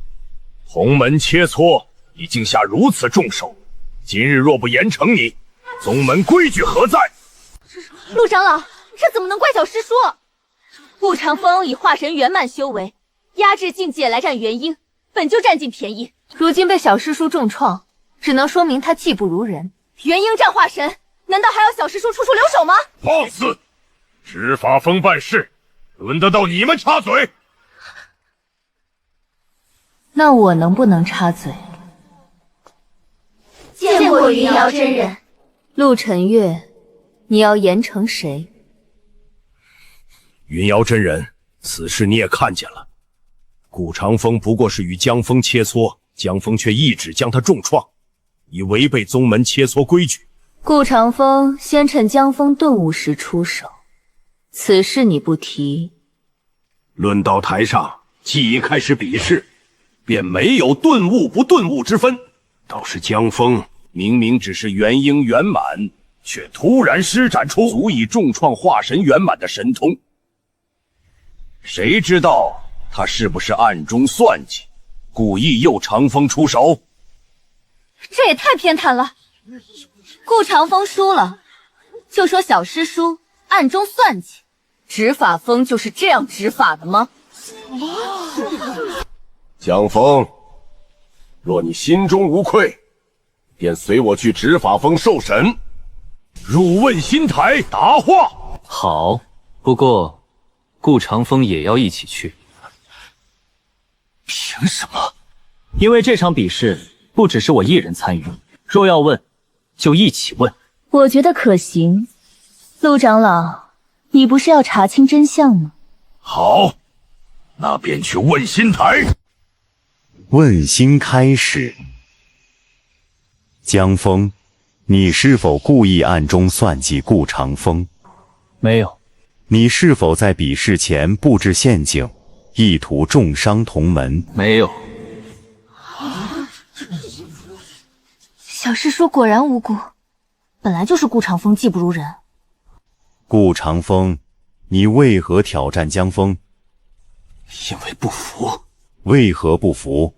同门切磋，你竟下如此重手！今日若不严惩你，宗门规矩何在？陆长老，这怎么能怪小师叔？顾长风以化神圆满修为，压制境界来战元婴，本就占尽便宜。如今被小师叔重创，只能说明他技不如人。元婴战化神，难道还要小师叔处处留手吗？放肆！执法风办事，轮得到你们插嘴？那我能不能插嘴？见过云瑶真人。陆晨月，你要严惩谁？云瑶真人，此事你也看见了，顾长风不过是与江峰切磋，江峰却一指将他重创，已违背宗门切磋规矩。顾长风先趁江峰顿悟时出手，此事你不提。论到台上，既一开始比试，便没有顿悟不顿悟之分。倒是江峰明明只是元婴圆满，却突然施展出足以重创化神圆满的神通。谁知道他是不是暗中算计，故意诱长风出手？这也太偏袒了。顾长风输了，就说小师叔暗中算计，执法风就是这样执法的吗？江峰，若你心中无愧，便随我去执法峰受审，入问心台答话。好，不过顾长风也要一起去。凭什么？因为这场比试不只是我一人参与，若要问，就一起问。我觉得可行。陆长老，你不是要查清真相吗？好，那便去问心台。问心开始。江峰，你是否故意暗中算计顾长风？没有。你是否在比试前布置陷阱，意图重伤同门？没有。小师叔果然无辜，本来就是顾长风技不如人。顾长风，你为何挑战江峰？因为不服。为何不服？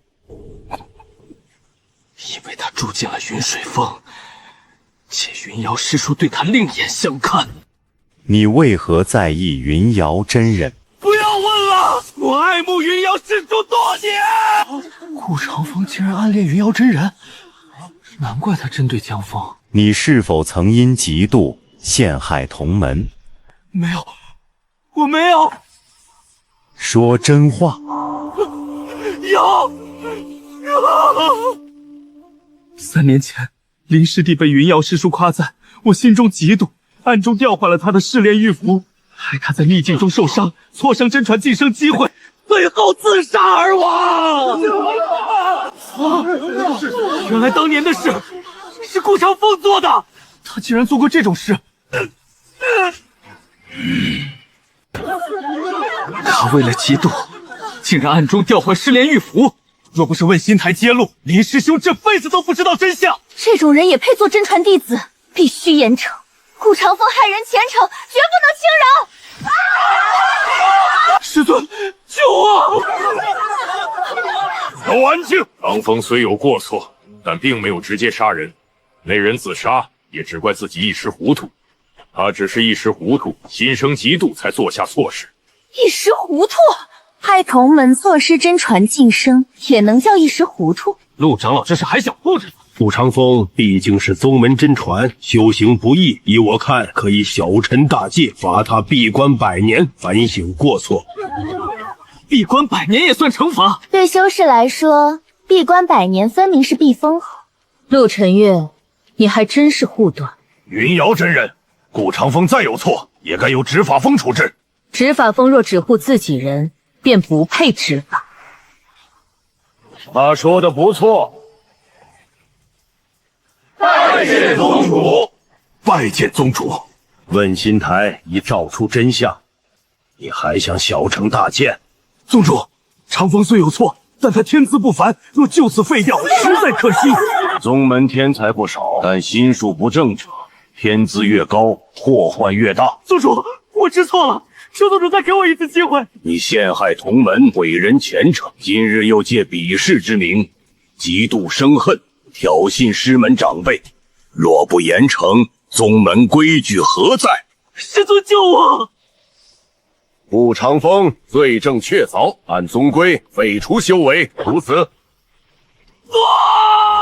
因为他住进了云水峰，且云瑶师叔对他另眼相看。你为何在意云瑶真人？不要问了，我爱慕云瑶师叔多年。顾长风竟然暗恋云瑶真人，难怪他针对江峰。你是否曾因嫉妒陷害同门？没有，我没有。说真话。有。3年前，林师弟被云瑶师叔夸赞，我心中嫉妒，暗中调换了他的试炼玉符，害他在逆境中受伤，挫伤真传晋升机会，最后自杀而亡。原来当年的事是顾长风做的，他竟然做过这种事。他为了嫉妒，竟然暗中调换试炼玉符。若不是问心台揭露，林师兄这辈子都不知道真相。这种人也配做真传弟子，必须严惩。顾长风害人前程，绝不能轻饶。师尊，救我！都安静！长风虽有过错，但并没有直接杀人。那人自杀，也只怪自己一时糊涂。他只是一时糊涂，心生嫉妒，才做下错事。一时糊涂？害同门错失真传晋升，也能叫一时糊涂？陆长老这是还想护着他？顾长风毕竟是宗门真传，修行不易，依我看，可以小惩大戒，罚他闭关100年，反省过错。闭关100年也算惩罚。对修士来说，闭关100年分明是避风河。陆晨月，你还真是护短。云瑶真人，顾长风再有错，也该由执法风处置。执法风若只护自己人，便不配执法。他说的不错。拜见宗主，拜见宗主。问心台已照出真相，你还想小惩大谏？宗主，长风虽有错，但他天资不凡，若就此废掉，实在可惜。宗门天才不少，但心术不正者，天资越高，祸患越大。宗主，我知错了，求宗主再给我一次机会。你陷害同门，毁人前程，今日又借比试之名，极度生恨，挑衅师门长辈。若不严惩，宗门规矩何在？师尊救我！顾长风罪证确凿，按宗规废除修为，处死。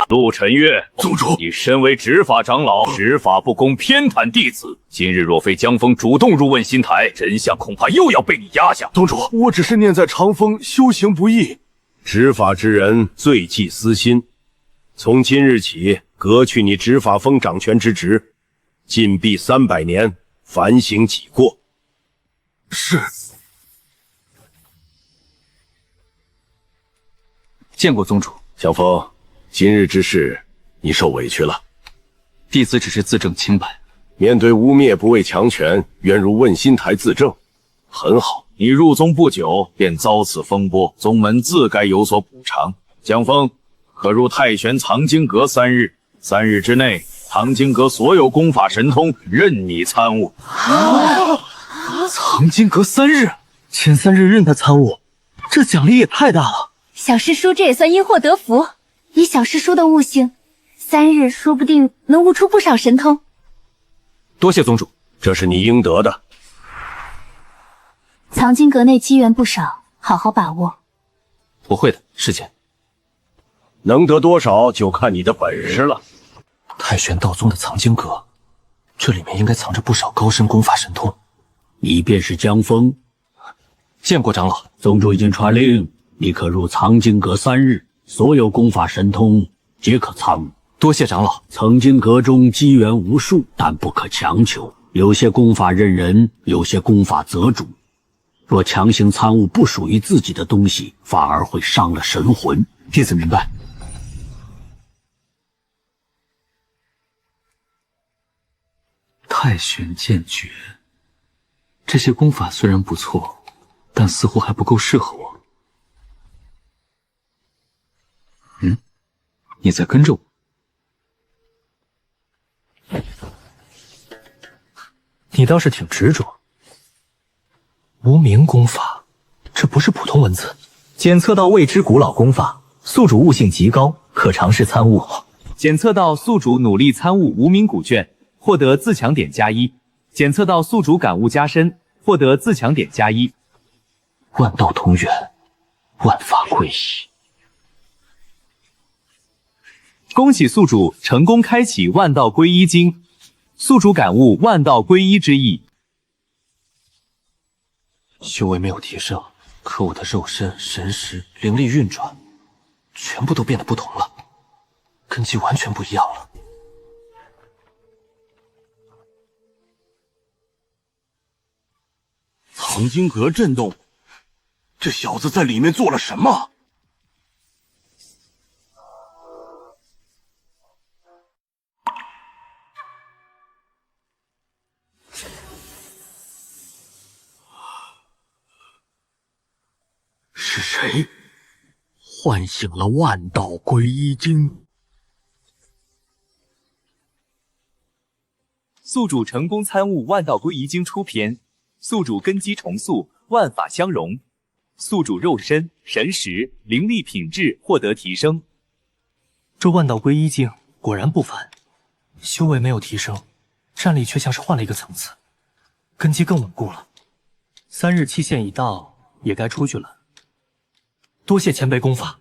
陆晨月，宗主，你身为执法长老，执法不公，偏袒弟子。今日若非江峰主动入问心台，真相恐怕又要被你压下。宗主，我只是念在长风修行不易，执法之人罪忌私心。从今日起，革去你执法风掌权之职，禁闭300年，反省己过。是。见过宗主。小风，今日之事，你受委屈了。弟子只是自证清白。面对污蔑，不畏强权，愿如问心台自证，很好。你入宗不久，便遭此风波，宗门自该有所补偿。江峰，可入太玄藏经阁3日，3日之内，藏经阁所有功法神通任你参悟。藏经阁3日，前3日任他参悟，这奖励也太大了。小师叔这也算因祸得福，以小师叔的悟性，3日说不定能悟出不少神通。多谢宗主，这是你应得的。藏经阁内机缘不少，好好把握。我会的，师姐。能得多少就看你的本事了。太玄道宗的藏经阁，这里面应该藏着不少高深功法神通。你便是江峰？见过长老。宗主已经传令，你可入藏经阁3日，所有功法神通皆可参悟。多谢长老。藏经阁中机缘无数，但不可强求。有些功法任人，有些功法择主。若强行参悟不属于自己的东西，反而会伤了神魂。弟子明白。太玄剑诀，这些功法虽然不错，但似乎还不够适合我。你在跟着我？你倒是挺执着。无名功法，这不是普通文字。检测到未知古老功法，宿主悟性极高，可尝试参悟。检测到宿主努力参悟无名古卷，获得自强点+1。检测到宿主感悟加深，获得自强点+1。万道同源，万法归一。恭喜宿主成功开启万道归一经，宿主感悟万道归一之意。修为没有提升，可我的肉身、神识、灵力运转，全部都变得不同了，根基完全不一样了。藏经阁震动，这小子在里面做了什么？是谁唤醒了万道归一经？宿主成功参悟万道归一经出篇，宿主根基重塑，万法相融，宿主肉身、神识、灵力品质获得提升。这万道归一经果然不凡，修为没有提升，战力却像是换了一个层次，根基更稳固了。3日期限已到，也该出去了。多谢前辈功法。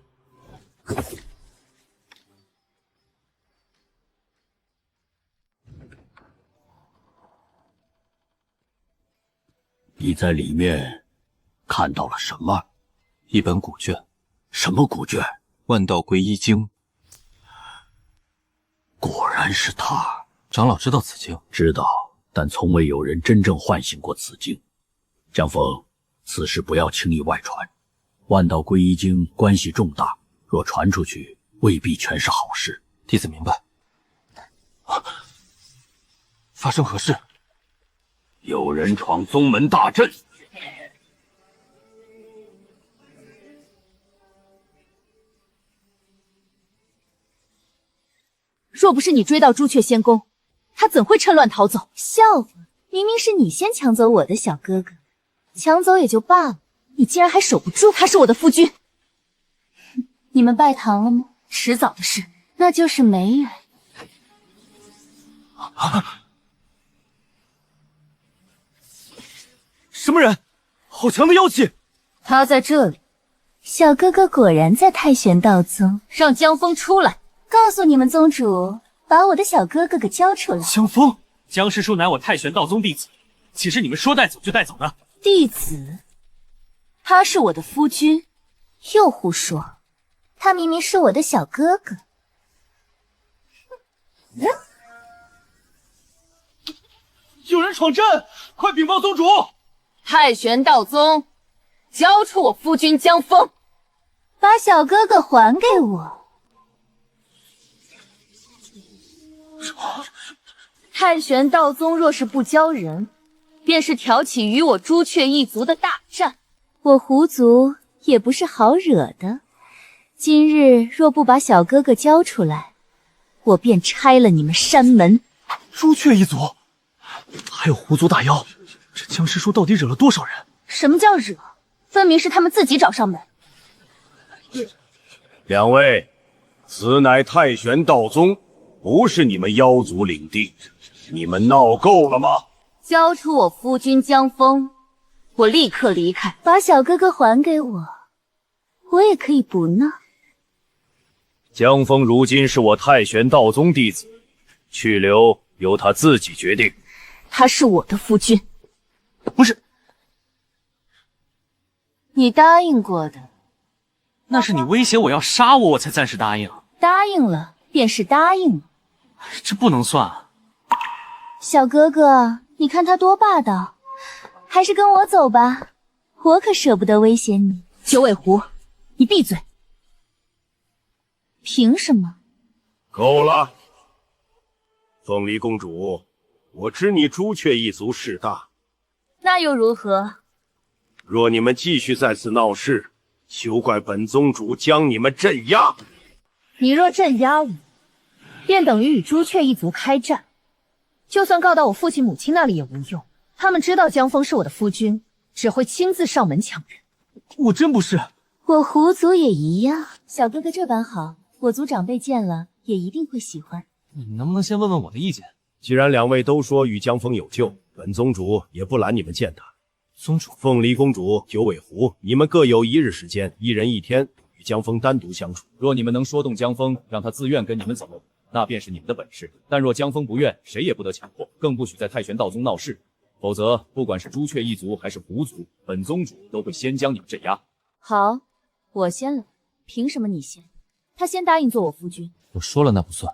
你在里面看到了什么？一本古卷。什么古卷？万道归一经。果然是他。长老知道此经？知道，但从未有人真正唤醒过此经。江峰，此事不要轻易外传。万道归一经关系重大，若传出去，未必全是好事。弟子明白。发生何事？有人闯宗门大阵。若不是你追到朱雀仙宫，他怎会趁乱逃走？笑话，明明是你先抢走我的小哥哥，抢走也就罢了，你竟然还守不住。他是我的夫君。你们拜堂了吗？迟早的事。那就是没人。什么人？好强的妖气！他在这里。小哥哥果然在太玄道宗。让江峰出来，告诉你们宗主，把我的小哥哥给交出来。江峰，江师叔乃我太玄道宗弟子，岂是你们说带走就带走的？弟子，他是我的夫君。又胡说，他明明是我的小哥哥。有人闯阵，快禀报宗主！太玄道宗，交出我夫君江峰，把小哥哥还给我。太玄道宗若是不交人，便是挑起与我朱雀一族的大战。我狐族也不是好惹的，今日若不把小哥哥交出来，我便拆了你们山门。朱雀一族，还有狐族大妖，这江师叔到底惹了多少人？什么叫惹？分明是他们自己找上门。两位，此乃太玄道宗，不是你们妖族领地，你们闹够了吗？交出我夫君江峰，我立刻离开。把小哥哥还给我，我也可以不闹。江峰如今是我太玄道宗弟子，去留由他自己决定。他是我的夫君。不是，你答应过的。那是你威胁我要杀我，我才暂时答应。答应了便是答应了，这不能算啊。小哥哥，你看他多霸道，还是跟我走吧，我可舍不得威胁你。九尾狐，你闭嘴！凭什么？够了，凤梨公主，我知你朱雀一族势大，那又如何？若你们继续在此闹事，休怪本宗主将你们镇压。你若镇压我，便等于与朱雀一族开战。就算告到我父亲母亲那里也无用，他们知道江峰是我的夫君，只会亲自上门抢人。我真不是。我狐族也一样。小哥哥这般好，我族长辈见了也一定会喜欢。你能不能先问问我的意见？既然两位都说与江峰有救，本宗主也不拦你们见他。宗主，凤梨公主、九尾狐，你们各有1日时间，一人1天与江峰单独相处。若你们能说动江峰，让他自愿跟你们走，那便是你们的本事。但若江峰不愿，谁也不得强迫，更不许在太玄道宗闹事，否则不管是朱雀一族还是狐族，本宗主都会先将你们镇压。好，我先来。凭什么你先？他先答应做我夫君。我说了那不算。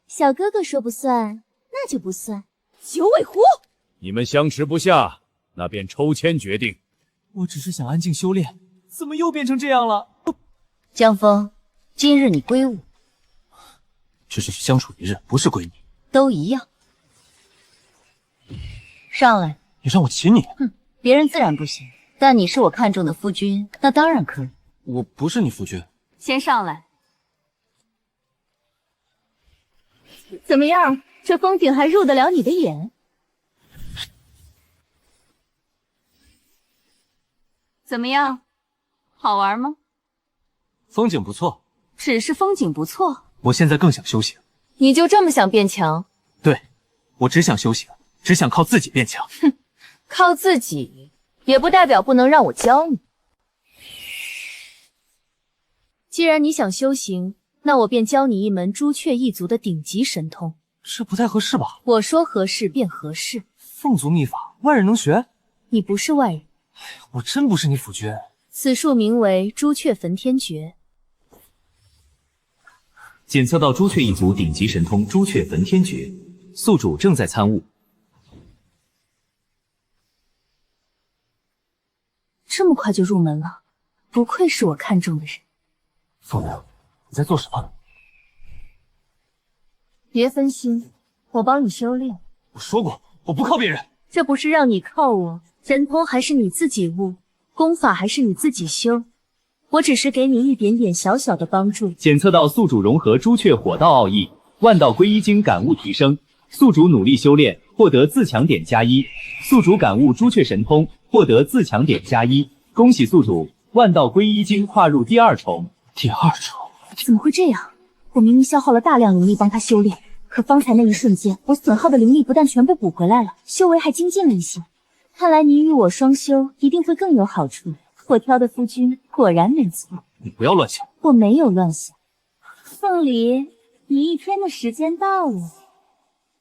小哥哥说不算，那就不算。九尾狐，你们相持不下，那便抽签决定。我只是想安静修炼，怎么又变成这样了？江峰，今日你归我。只是相处1日，不是归你。都一样。上来。你让我骑你？哼，别人自然不行，但你是我看中的夫君，那当然可以。我不是你夫君。先上来。怎么样？这风景还入得了你的眼？怎么样？好玩吗？风景不错。只是风景不错。我现在更想修行。你就这么想变强？对，我只想修行，只想靠自己变强。哼，靠自己也不代表不能让我教你。既然你想修行，那我便教你一门朱雀一族的顶级神通。这不太合适吧？我说合适便合适。凤族秘法，外人能学？你不是外人。我真不是你夫君。此术名为朱雀焚天诀。检测到朱雀一族顶级神通朱雀焚天诀，宿主正在参悟。这么快就入门了，不愧是我看中的人。凤娘，你在做什么？别分心，我帮你修炼。我说过，我不靠别人。这不是让你靠我，神通还是你自己悟，功法还是你自己修，我只是给你一点点小小的帮助。检测到宿主融合朱雀火道奥义，万道归一经感悟提升，宿主努力修炼，获得自强点+1，宿主感悟朱雀神通，获得自强点+1。恭喜宿主，万道归一经跨入第2重。第2重？怎么会这样？我明明消耗了大量灵力帮他修炼，可方才那一瞬间，我损耗的灵力不但全被补回来了，修为还精进了一些。看来你与我双修一定会更有好处。我挑的夫君果然没错。你不要乱想。我没有乱想。凤梨，你1天的时间到了，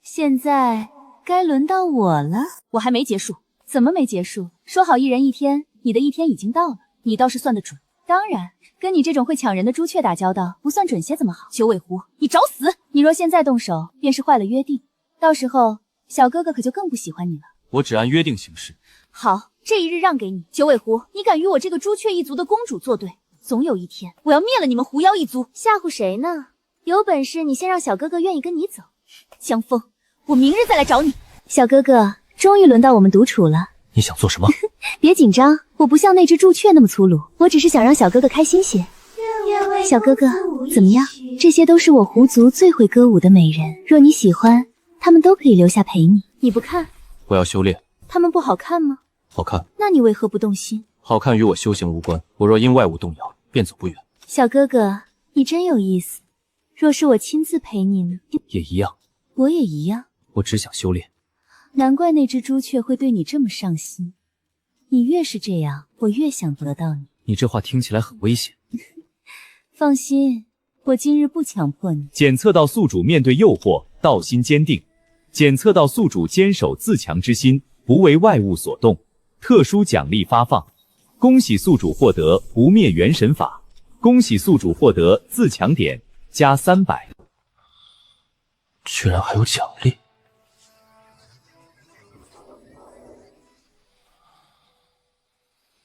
现在该轮到我了。我还没结束。怎么没结束？说好1人1天，你的1天已经到了，你倒是算得准。当然，跟你这种会抢人的朱雀打交道，不算准些怎么好？九尾狐，你找死！你若现在动手，便是坏了约定，到时候小哥哥可就更不喜欢你了。我只按约定行事。好，这一日让给你。九尾狐，你敢与我这个朱雀一族的公主作对，总有一天我要灭了你们狐妖一族。吓唬谁呢？有本事你先让小哥哥愿意跟你走。江枫，我明日再来找你。小哥哥，终于轮到我们独处了。你想做什么？别紧张，我不像那只朱雀那么粗鲁，我只是想让小哥哥开心些。小哥哥，怎么样？这些都是我狐族最会歌舞的美人，若你喜欢，他们都可以留下陪你。你不看？我要修炼。他们不好看吗？好看。那你为何不动心？好看与我修行无关，我若因外物动摇，便走不远。小哥哥，你真有意思。若是我亲自陪你呢？也一样。我也一样。我只想修炼。难怪那只朱雀会对你这么上心。你越是这样，我越想得到你。你这话听起来很危险。放心，我今日不强迫你。检测到宿主面对诱惑，道心坚定。检测到宿主坚守自强之心，不为外物所动。特殊奖励发放，恭喜宿主获得不灭元神法，恭喜宿主获得自强点加300。居然还有奖励！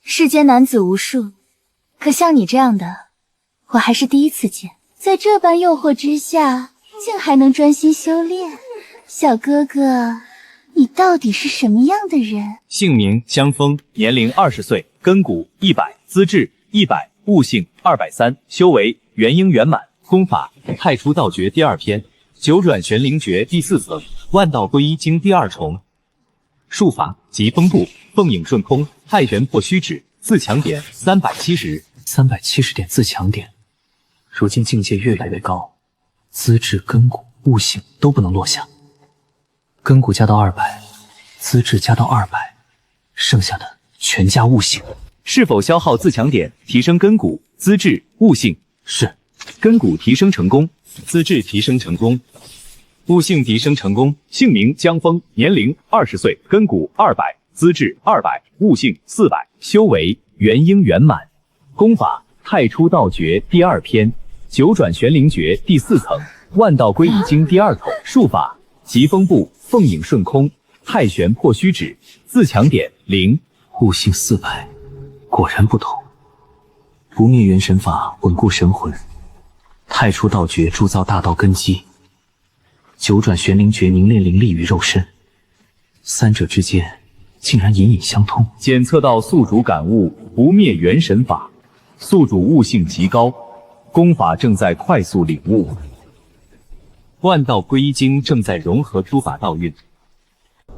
世间男子无数，可像你这样的，我还是第一次见。在这般诱惑之下，竟还能专心修炼，小哥哥，你到底是什么样的人？姓名江枫，年龄20岁，根骨100，资质100，悟性230，修为元婴圆满，功法太初道诀第2篇，九转玄灵诀第4层，万道归一经第2重。术法疾风步，凤影顺空，太玄破虚指，自强点370点自强点。如今境界越来越高，资质、根骨、悟性都不能落下。根骨加到200，资质加到200，剩下的全加悟性。是否消耗自强点提升根骨、资质、悟性？是。根骨提升成功，资质提升成功，悟性提升成功。姓名江枫，年龄20岁，根骨200，资质200，悟性400，修为元婴圆满，功法太初道诀第2篇，九转玄灵诀第4层，万道归一经第2头。术法疾风步，凤影顺空，太玄破虚指，自强点0，悟性400，果然不同。不灭元神法稳固神魂，太初道诀铸造大道根基，九转玄灵诀凝练灵力与肉身，三者之间竟然隐隐相通。检测到宿主感悟不灭元神法，宿主悟性极高，功法正在快速领悟，万道归一经正在融合诸法道运。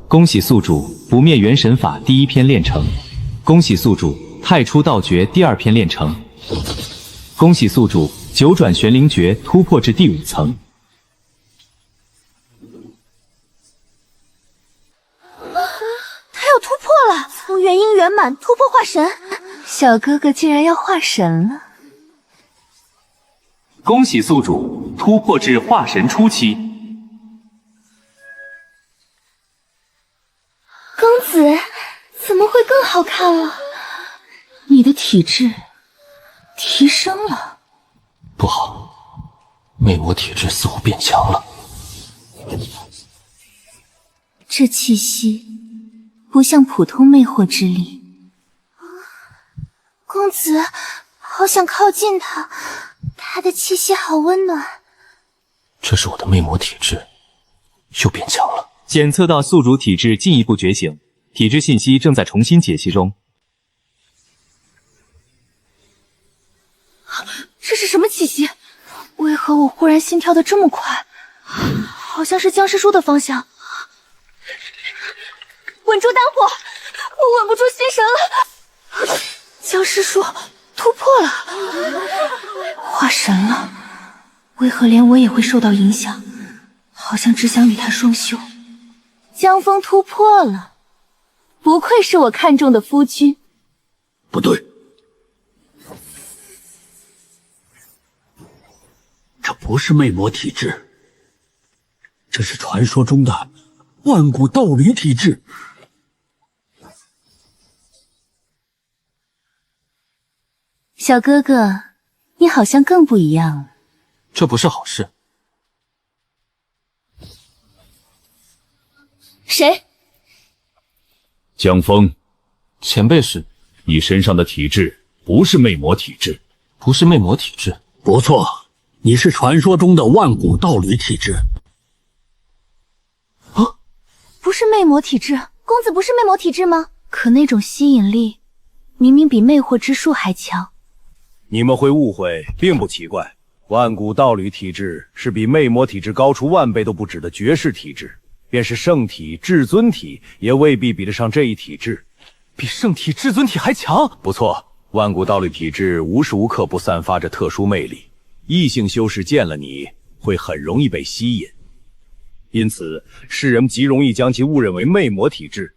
恭喜宿主不灭元神法第1篇练成，恭喜宿主太初道诀第2篇练成，恭喜宿主九转玄灵诀突破至第5层。他要突破了，从元婴圆满突破化神，小哥哥竟然要化神了！恭喜宿主突破至化神初期。公子怎么会更好看了？你你的体质提升了。不好，魅魔体质似乎变强了。这气息不像普通魅惑之力。公子，好想靠近他，他的气息好温暖。这是我的魅魔体质又变强了。检测到宿主体质进一步觉醒，体质信息正在重新解析中。这是什么气息？为何我忽然心跳得这么快？好像是僵尸叔的方向。稳住丹火，我稳不住心神了。僵尸叔突破了，化神了。为何连我也会受到影响？好像只想与他双修。江风突破了，不愧是我看中的夫君。不对，这不是魅魔体质，这是传说中的万古道侣体质。小哥哥，你好像更不一样了。这不是好事。谁？江峰，前辈是？你身上的体质不是魅魔体质，不是魅魔体质。不错，你是传说中的万古道侣体质。不是魅魔体质，公子不是魅魔体质吗？可那种吸引力，明明比魅惑之术还强。你们会误会，并不奇怪。万古道侣体质是比魅魔体质高出万倍都不止的绝世体质，便是圣体、至尊体，也未必比得上这一体质。比圣体、至尊体还强？不错，万古道侣体质无时无刻不散发着特殊魅力，异性修士见了你会很容易被吸引，因此世人极容易将其误认为魅魔体质，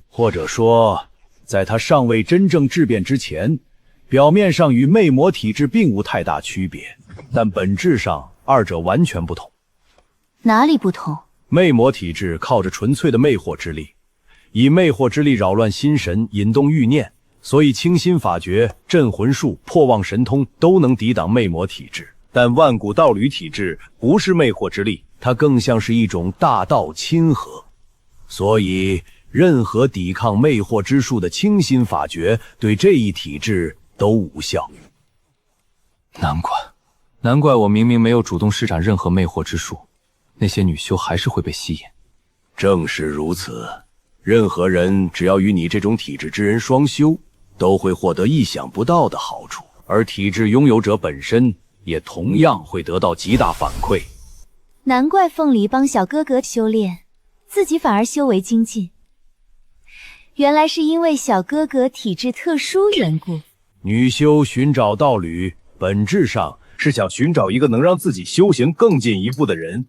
或者说，在他尚未真正质变之前，表面上与魅魔体质并无太大区别，但本质上二者完全不同。哪里不同？魅魔体质靠着纯粹的魅惑之力，以魅惑之力扰乱心神，引动欲念，所以清心法诀、镇魂术、破妄神通都能抵挡魅魔体质。但万古道侣体质不是魅惑之力，它更像是一种大道亲和，所以任何抵抗魅惑之术的清心法诀对这一体质都无效。难怪我明明没有主动施展任何魅惑之术，那些女修还是会被吸引。正是如此，任何人只要与你这种体质之人双修，都会获得意想不到的好处，而体质拥有者本身也同样会得到极大反馈。难怪凤梨帮小哥哥修炼，自己反而修为精进，原来是因为小哥哥体质特殊缘故。女修寻找道侣，本质上是想寻找一个能让自己修行更进一步的人，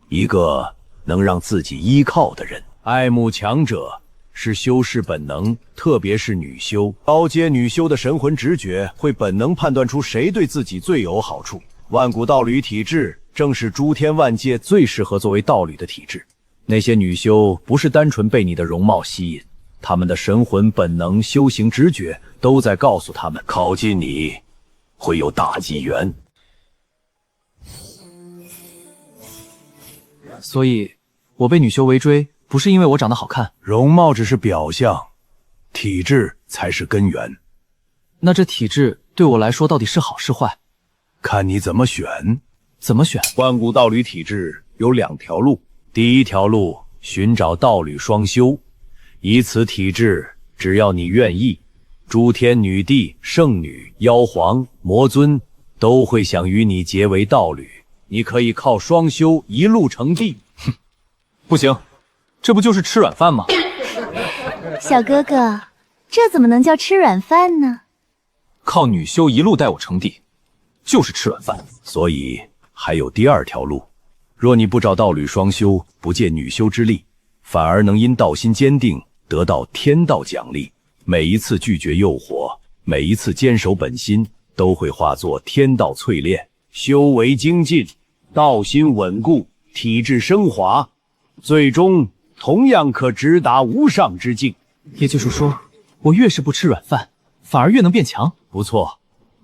一个能让自己依靠的人。爱慕强者是修士本能，特别是女修。高阶女修的神魂直觉会本能判断出谁对自己最有好处。万古道侣体质正是诸天万界最适合作为道侣的体质。那些女修不是单纯被你的容貌吸引，他们的神魂本能、修行直觉都在告诉他们，靠近你会有大机缘。所以，我被女修围追，不是因为我长得好看，容貌只是表象，体质才是根源。那这体质对我来说到底是好是坏？看你怎么选。怎么选？万古道侣体质有两条路，第一条路寻找道侣双修，以此体质，只要你愿意，诸天女帝、圣女、妖皇、魔尊都会想与你结为道侣，你可以靠双修一路成帝。不行，这不就是吃软饭吗？小哥哥，这怎么能叫吃软饭呢？靠女修一路带我成帝，就是吃软饭。所以还有第二条路，若你不找道侣双修，不借女修之力，反而能因道心坚定得到天道奖励。每一次拒绝诱惑，每一次坚守本心，都会化作天道淬炼，修为精进，道心稳固，体质升华，最终同样可直达无上之境。也就是说，我越是不吃软饭，反而越能变强。不错，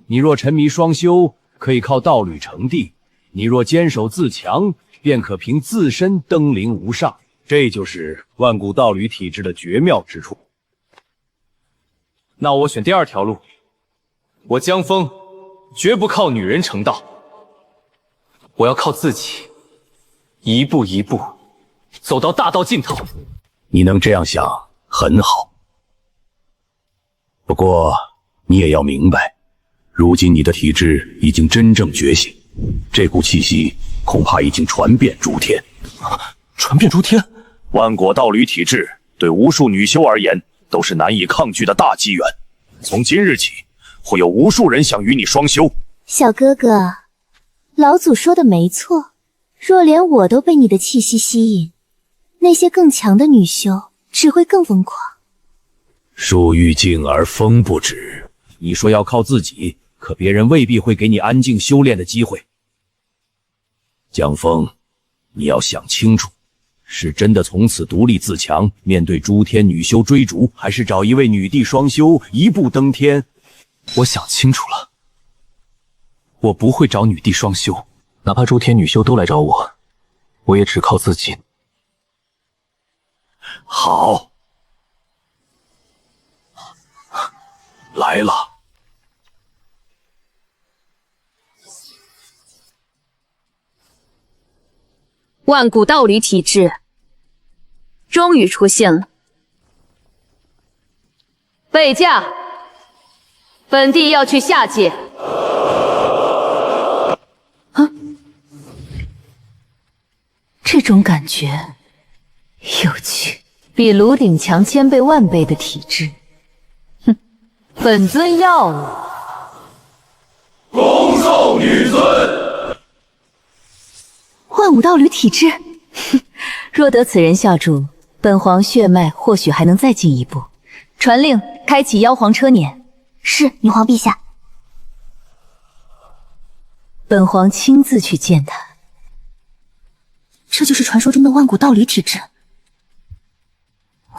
你若沉迷双修，可以靠道侣成帝；你若坚守自强，便可凭自身登临无上。这就是万古道侣体质的绝妙之处。那我选第二条路，我江峰绝不靠女人成道，我要靠自己，一步一步走到大道尽头。你能这样想很好，不过你也要明白，如今你的体质已经真正觉醒，这股气息恐怕已经传遍诸天。传遍诸天？万国道侣体质对无数女修而言都是难以抗拒的大机缘。从今日起，会有无数人想与你双修。小哥哥，老祖说的没错，若连我都被你的气息吸引，那些更强的女修只会更疯狂。树欲静而风不止，你说要靠自己，可别人未必会给你安静修炼的机会。江峰，你要想清楚，是真的从此独立自强，面对诸天女修追逐，还是找一位女帝双修，一步登天？我想清楚了，我不会找女帝双修，哪怕诸天女修都来找我，我也只靠自己。好，来了。万古道侣体质终于出现了。备驾，本帝要去下界。啊，这种感觉有趣，比炉鼎强千倍万倍的体质。哼，本尊要了。恭受女尊。万武道侣体质，若得此人下注，本皇血脉或许还能再进一步。传令，开启妖皇车辇。是，女皇陛下。本皇亲自去见他。这就是传说中的万古道侣体质，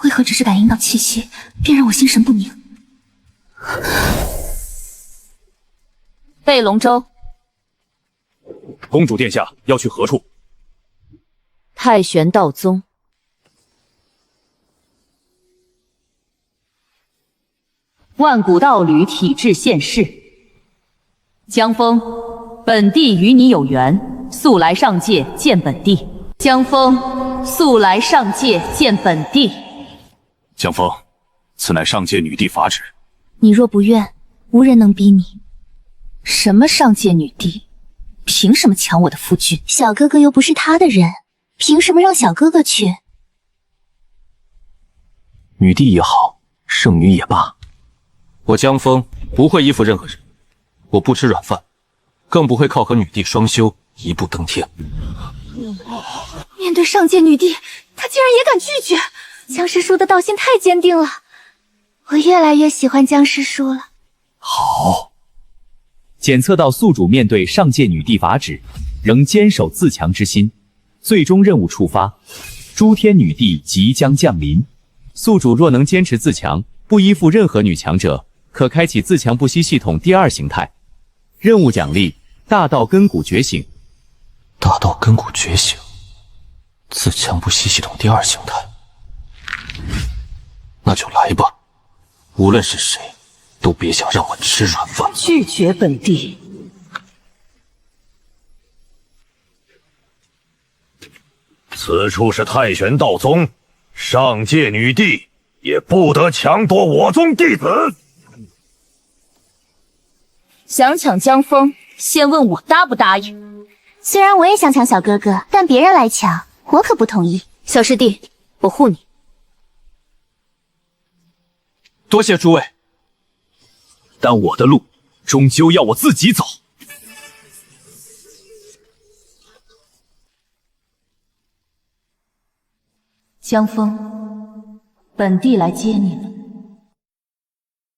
为何只是感应到气息，便让我心神不宁？备龙舟。公主殿下要去何处？太玄道宗。万古道侣体质现世。江峰，本帝与你有缘，速来上界见本帝。江峰，速来上界见本帝。江峰，此乃上界女帝法旨。你若不愿，无人能逼你。什么上界女帝？凭什么抢我的夫君？小哥哥又不是他的人，凭什么让小哥哥去？女帝也好，圣女也罢，我江峰不会依附任何人，我不吃软饭，更不会靠和女帝双修一步登天。面对上界女帝，他竟然也敢拒绝，江师叔的道心太坚定了，我越来越喜欢江师叔了。好。检测到宿主面对上界女帝法旨，仍坚守自强之心，最终任务触发，诸天女帝即将降临。宿主若能坚持自强，不依附任何女强者，可开启自强不息系统第2形态。任务奖励：大道根骨觉醒。大道根骨觉醒，自强不息系统第2形态。那就来吧，无论是谁，都别想让我吃软饭。拒绝本帝。此处是太玄道宗，上界女帝也不得强夺我宗弟子。想抢江峰，先问我答不答应。虽然我也想抢小哥哥，但别人来抢，我可不同意。小师弟，我护你。多谢诸位，但我的路终究要我自己走。江峰，本帝来接你了。